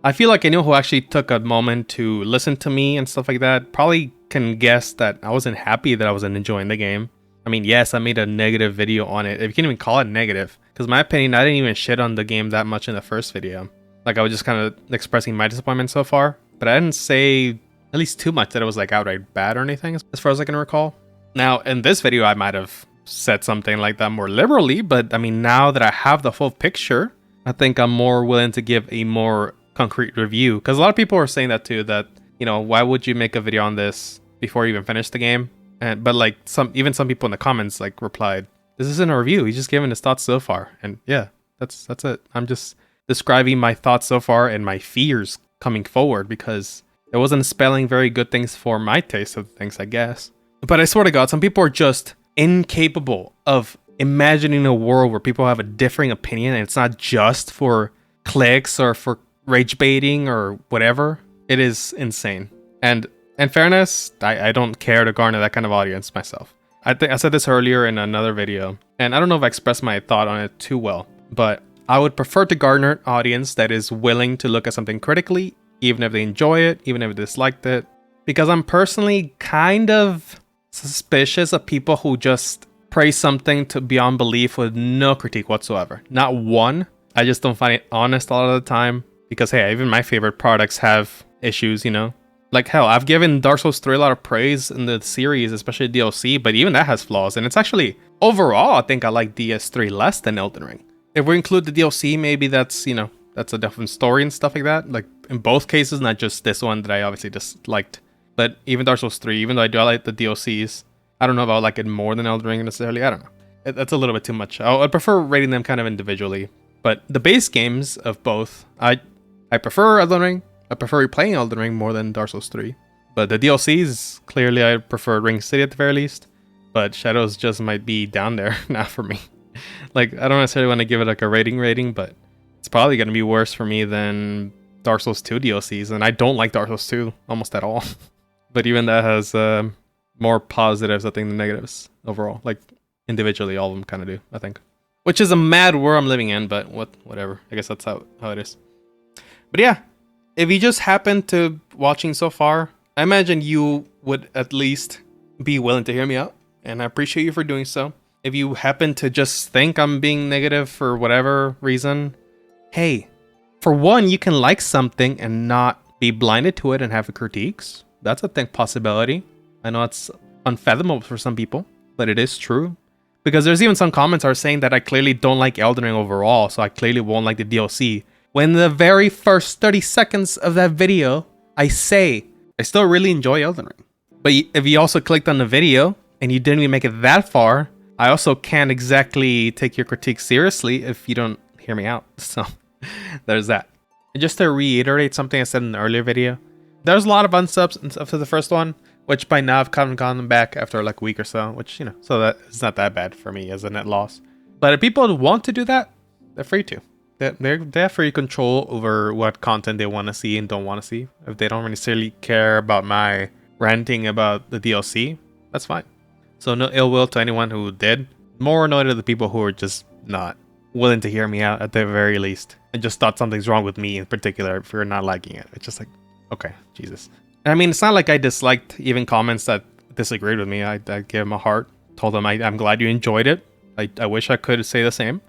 I feel like anyone who actually took a moment to listen to me and stuff like that probably can guess that I wasn't happy that I wasn't enjoying the game. I mean, yes, I made a negative video on it. If you can even call it negative, because in my opinion, I didn't even shit on the game that much in the first video. Like, I was just kind of expressing my disappointment so far, but I didn't say at least too much that it was like outright bad or anything, as far as I can recall. Now, in this video, I might have said something like that more liberally, but I mean, now that I have the full picture, I think I'm more willing to give a more concrete review, because a lot of people are saying that too, that, you know, why would you make a video on this before you even finish the game? But like, some people in the comments like replied, this isn't a review, he's just giving his thoughts so far. And yeah, that's it. I'm just describing my thoughts so far and my fears coming forward, because it wasn't spelling very good things for my taste of things, I guess. But I swear to God, some people are just incapable of imagining a world where people have a differing opinion, and it's not just for clicks or for rage baiting or whatever. It is insane. And in fairness, I don't care to garner that kind of audience myself. I think I said this earlier in another video, and I don't know if I expressed my thought on it too well, but I would prefer to garner an audience that is willing to look at something critically, even if they enjoy it, even if they disliked it. Because I'm personally kind of suspicious of people who just praise something to beyond belief with no critique whatsoever. Not one. I just don't find it honest a lot of the time. Because hey, even my favorite products have issues, you know? Like hell, I've given Dark Souls 3 a lot of praise in the series, especially DLC, but even that has flaws. And it's actually, overall, I think I like DS3 less than Elden Ring. If we include the DLC, maybe that's, you know, that's a different story and stuff like that. Like in both cases, not just this one that I obviously disliked. But even Dark Souls 3, even though I do like the DLCs, I don't know if I would like it more than Elden Ring necessarily. I don't know. That's a little bit too much. I'd prefer rating them kind of individually. But the base games of both, I prefer Elden Ring. I prefer replaying Elden Ring more than Dark Souls 3. But the DLCs, clearly I prefer Ring City at the very least. But Shadows just might be down there now for me. Like, I don't necessarily want to give it like a rating, but it's probably going to be worse for me than Dark Souls 2 DLCs. And I don't like Dark Souls 2 almost at all. But even that has more positives, I think, than negatives overall. Like, individually, all of them kind of do, I think. Which is a mad world I'm living in, but whatever. I guess that's how it is. But yeah, if you just happen to watching so far, I imagine you would at least be willing to hear me out. And I appreciate you for doing so. If you happen to just think I'm being negative for whatever reason, hey, for one, you can like something and not be blinded to it and have critiques. That's a possibility. I know it's unfathomable for some people, but it is true. Because there's even some comments are saying that I clearly don't like Elden Ring overall, so I clearly won't like the DLC. When the very first 30 seconds of that video, I say, I still really enjoy Elden Ring. But if you also clicked on the video, and you didn't even make it that far, I also can't exactly take your critique seriously if you don't hear me out. So, there's that. And just to reiterate something I said in the earlier video, there's a lot of unsubs after the first one, which by now I've kind of gone back after like a week or so, which, you know, so that it's not that bad for me as a net loss. But if people want to do that, they're free to. They have free control over what content they want to see and don't want to see. If they don't necessarily care about my ranting about the DLC, that's fine. So no ill will to anyone who did. More annoyed at the people who are just not willing to hear me out at the very least. And just thought something's wrong with me in particular if you're not liking it. It's just like, okay, Jesus. And I mean, it's not like I disliked even comments that disagreed with me. I gave them a heart. Told them I'm glad you enjoyed it. I wish I could say the same.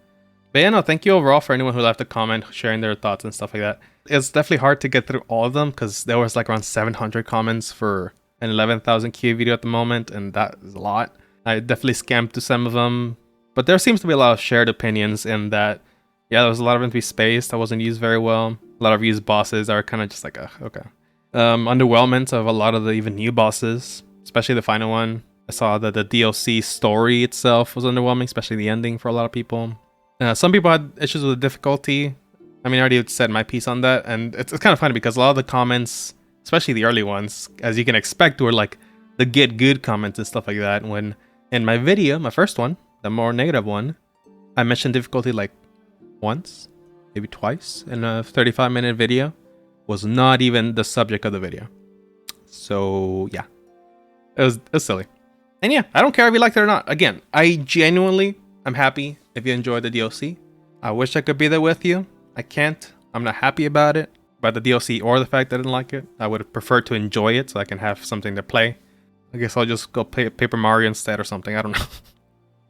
But yeah, no, thank you overall for anyone who left a comment, sharing their thoughts and stuff like that. It's definitely hard to get through all of them because there was like around 700 comments for an 11,000 Q video at the moment, and that is a lot. I definitely scammed to some of them, but there seems to be a lot of shared opinions in that, yeah, there was a lot of empty space that wasn't used very well. A lot of used bosses are kind of just like, okay. Underwhelmment of a lot of the even new bosses, especially the final one. I saw that the DLC story itself was underwhelming, especially the ending for a lot of people. Some people had issues with the difficulty. I mean, I already said my piece on that, and it's kind of funny because a lot of the comments, especially the early ones, as you can expect, were like the get good comments and stuff like that. When in my video, my first one, the more negative one, I mentioned difficulty like once, maybe twice in a 35-minute video. Was not even the subject of the video. So yeah, it was silly. And yeah, I don't care if you liked it or not. Again, I genuinely am happy if you enjoyed the DLC. I wish I could be there with you. I can't. I'm not happy about it, about the DLC or the fact that I didn't like it. I would prefer to enjoy it so I can have something to play. I guess I'll just go play Paper Mario instead or something. I don't know.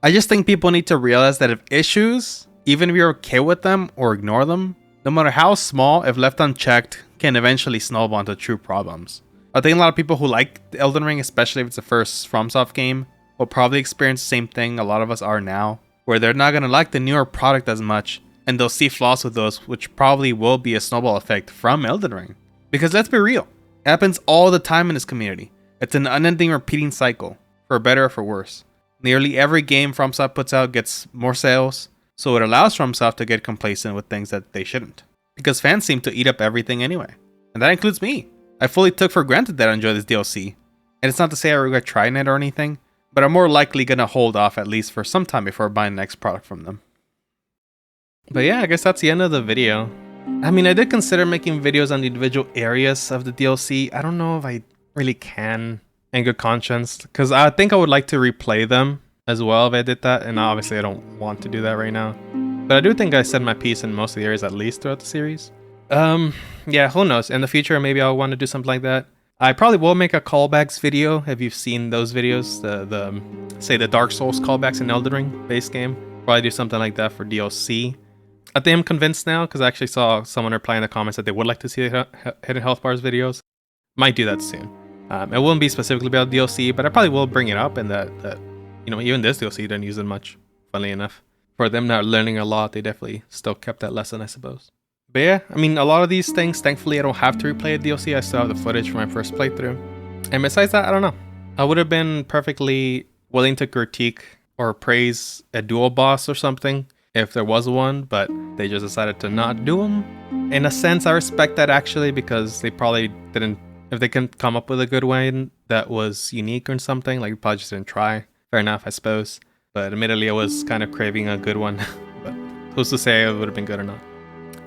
I just think people need to realize that if issues, even if you're okay with them or ignore them, no matter how small, if left unchecked, can eventually snowball into true problems. I think a lot of people who like Elden Ring, especially if it's the first FromSoft game, will probably experience the same thing a lot of us are now, where they're not going to like the newer product as much, and they'll see flaws with those, which probably will be a snowball effect from Elden Ring. Because let's be real, it happens all the time in this community. It's an unending repeating cycle, for better or for worse. Nearly every game FromSoft puts out gets more sales, so it allows FromSoft to get complacent with things that they shouldn't. Because fans seem to eat up everything anyway. And that includes me. I fully took for granted that I enjoy this DLC. And it's not to say I regret trying it or anything, but I'm more likely gonna hold off at least for some time before buying the next product from them. But yeah, I guess that's the end of the video. I mean, I did consider making videos on the individual areas of the DLC. I don't know if I really can in good conscience, because I think I would like to replay them as well if I did that, and obviously I don't want to do that right now. But I do think I said my piece in most of the areas at least throughout the series. Yeah, who knows? In the future, maybe I'll want to do something like that. I probably will make a callbacks video if you've seen those videos, say the Dark Souls callbacks in Elden Ring base game. Probably do something like that for DLC. I think I'm convinced now because I actually saw someone reply in the comments that they would like to see the Hidden Health Bars videos. Might do that soon. It wouldn't be specifically about DLC, but I probably will bring it up, and that you know, even this DLC didn't use it much, funnily enough. For them not learning a lot, they definitely still kept that lesson, I suppose. But yeah, I mean, a lot of these things, thankfully, I don't have to replay a DLC. I still have the footage from my first playthrough. And besides that, I don't know. I would have been perfectly willing to critique or praise a dual boss or something if there was one, but they just decided to not do them. In a sense, I respect that actually, because they probably didn't, if they can come up with a good one that was unique or something, like, probably just didn't try. Fair enough, I suppose. But admittedly, I was kind of craving a good one. But who's to say it would have been good or not?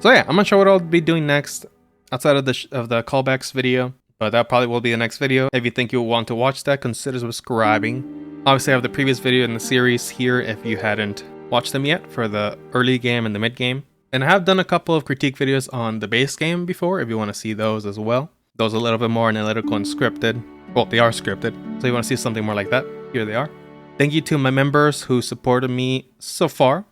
So yeah, I'm not sure what I'll be doing next outside of the callbacks video, but that probably will be the next video. If you think you'll want to watch that, consider subscribing. Obviously, I have the previous video in the series here if you hadn't watched them yet for the early game and the mid game. And I have done a couple of critique videos on the base game before if you want to see those as well. Those are a little bit more analytical and scripted. Well, they are scripted. So if you want to see something more like that, here they are. Thank you to my members who supported me so far.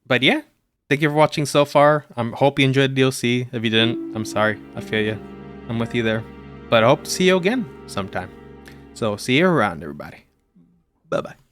But yeah, thank you for watching so far. I hope you enjoyed the DLC. If you didn't, I'm sorry. I feel you. I'm with you there. But I hope to see you again sometime. So see you around, everybody. Bye-bye.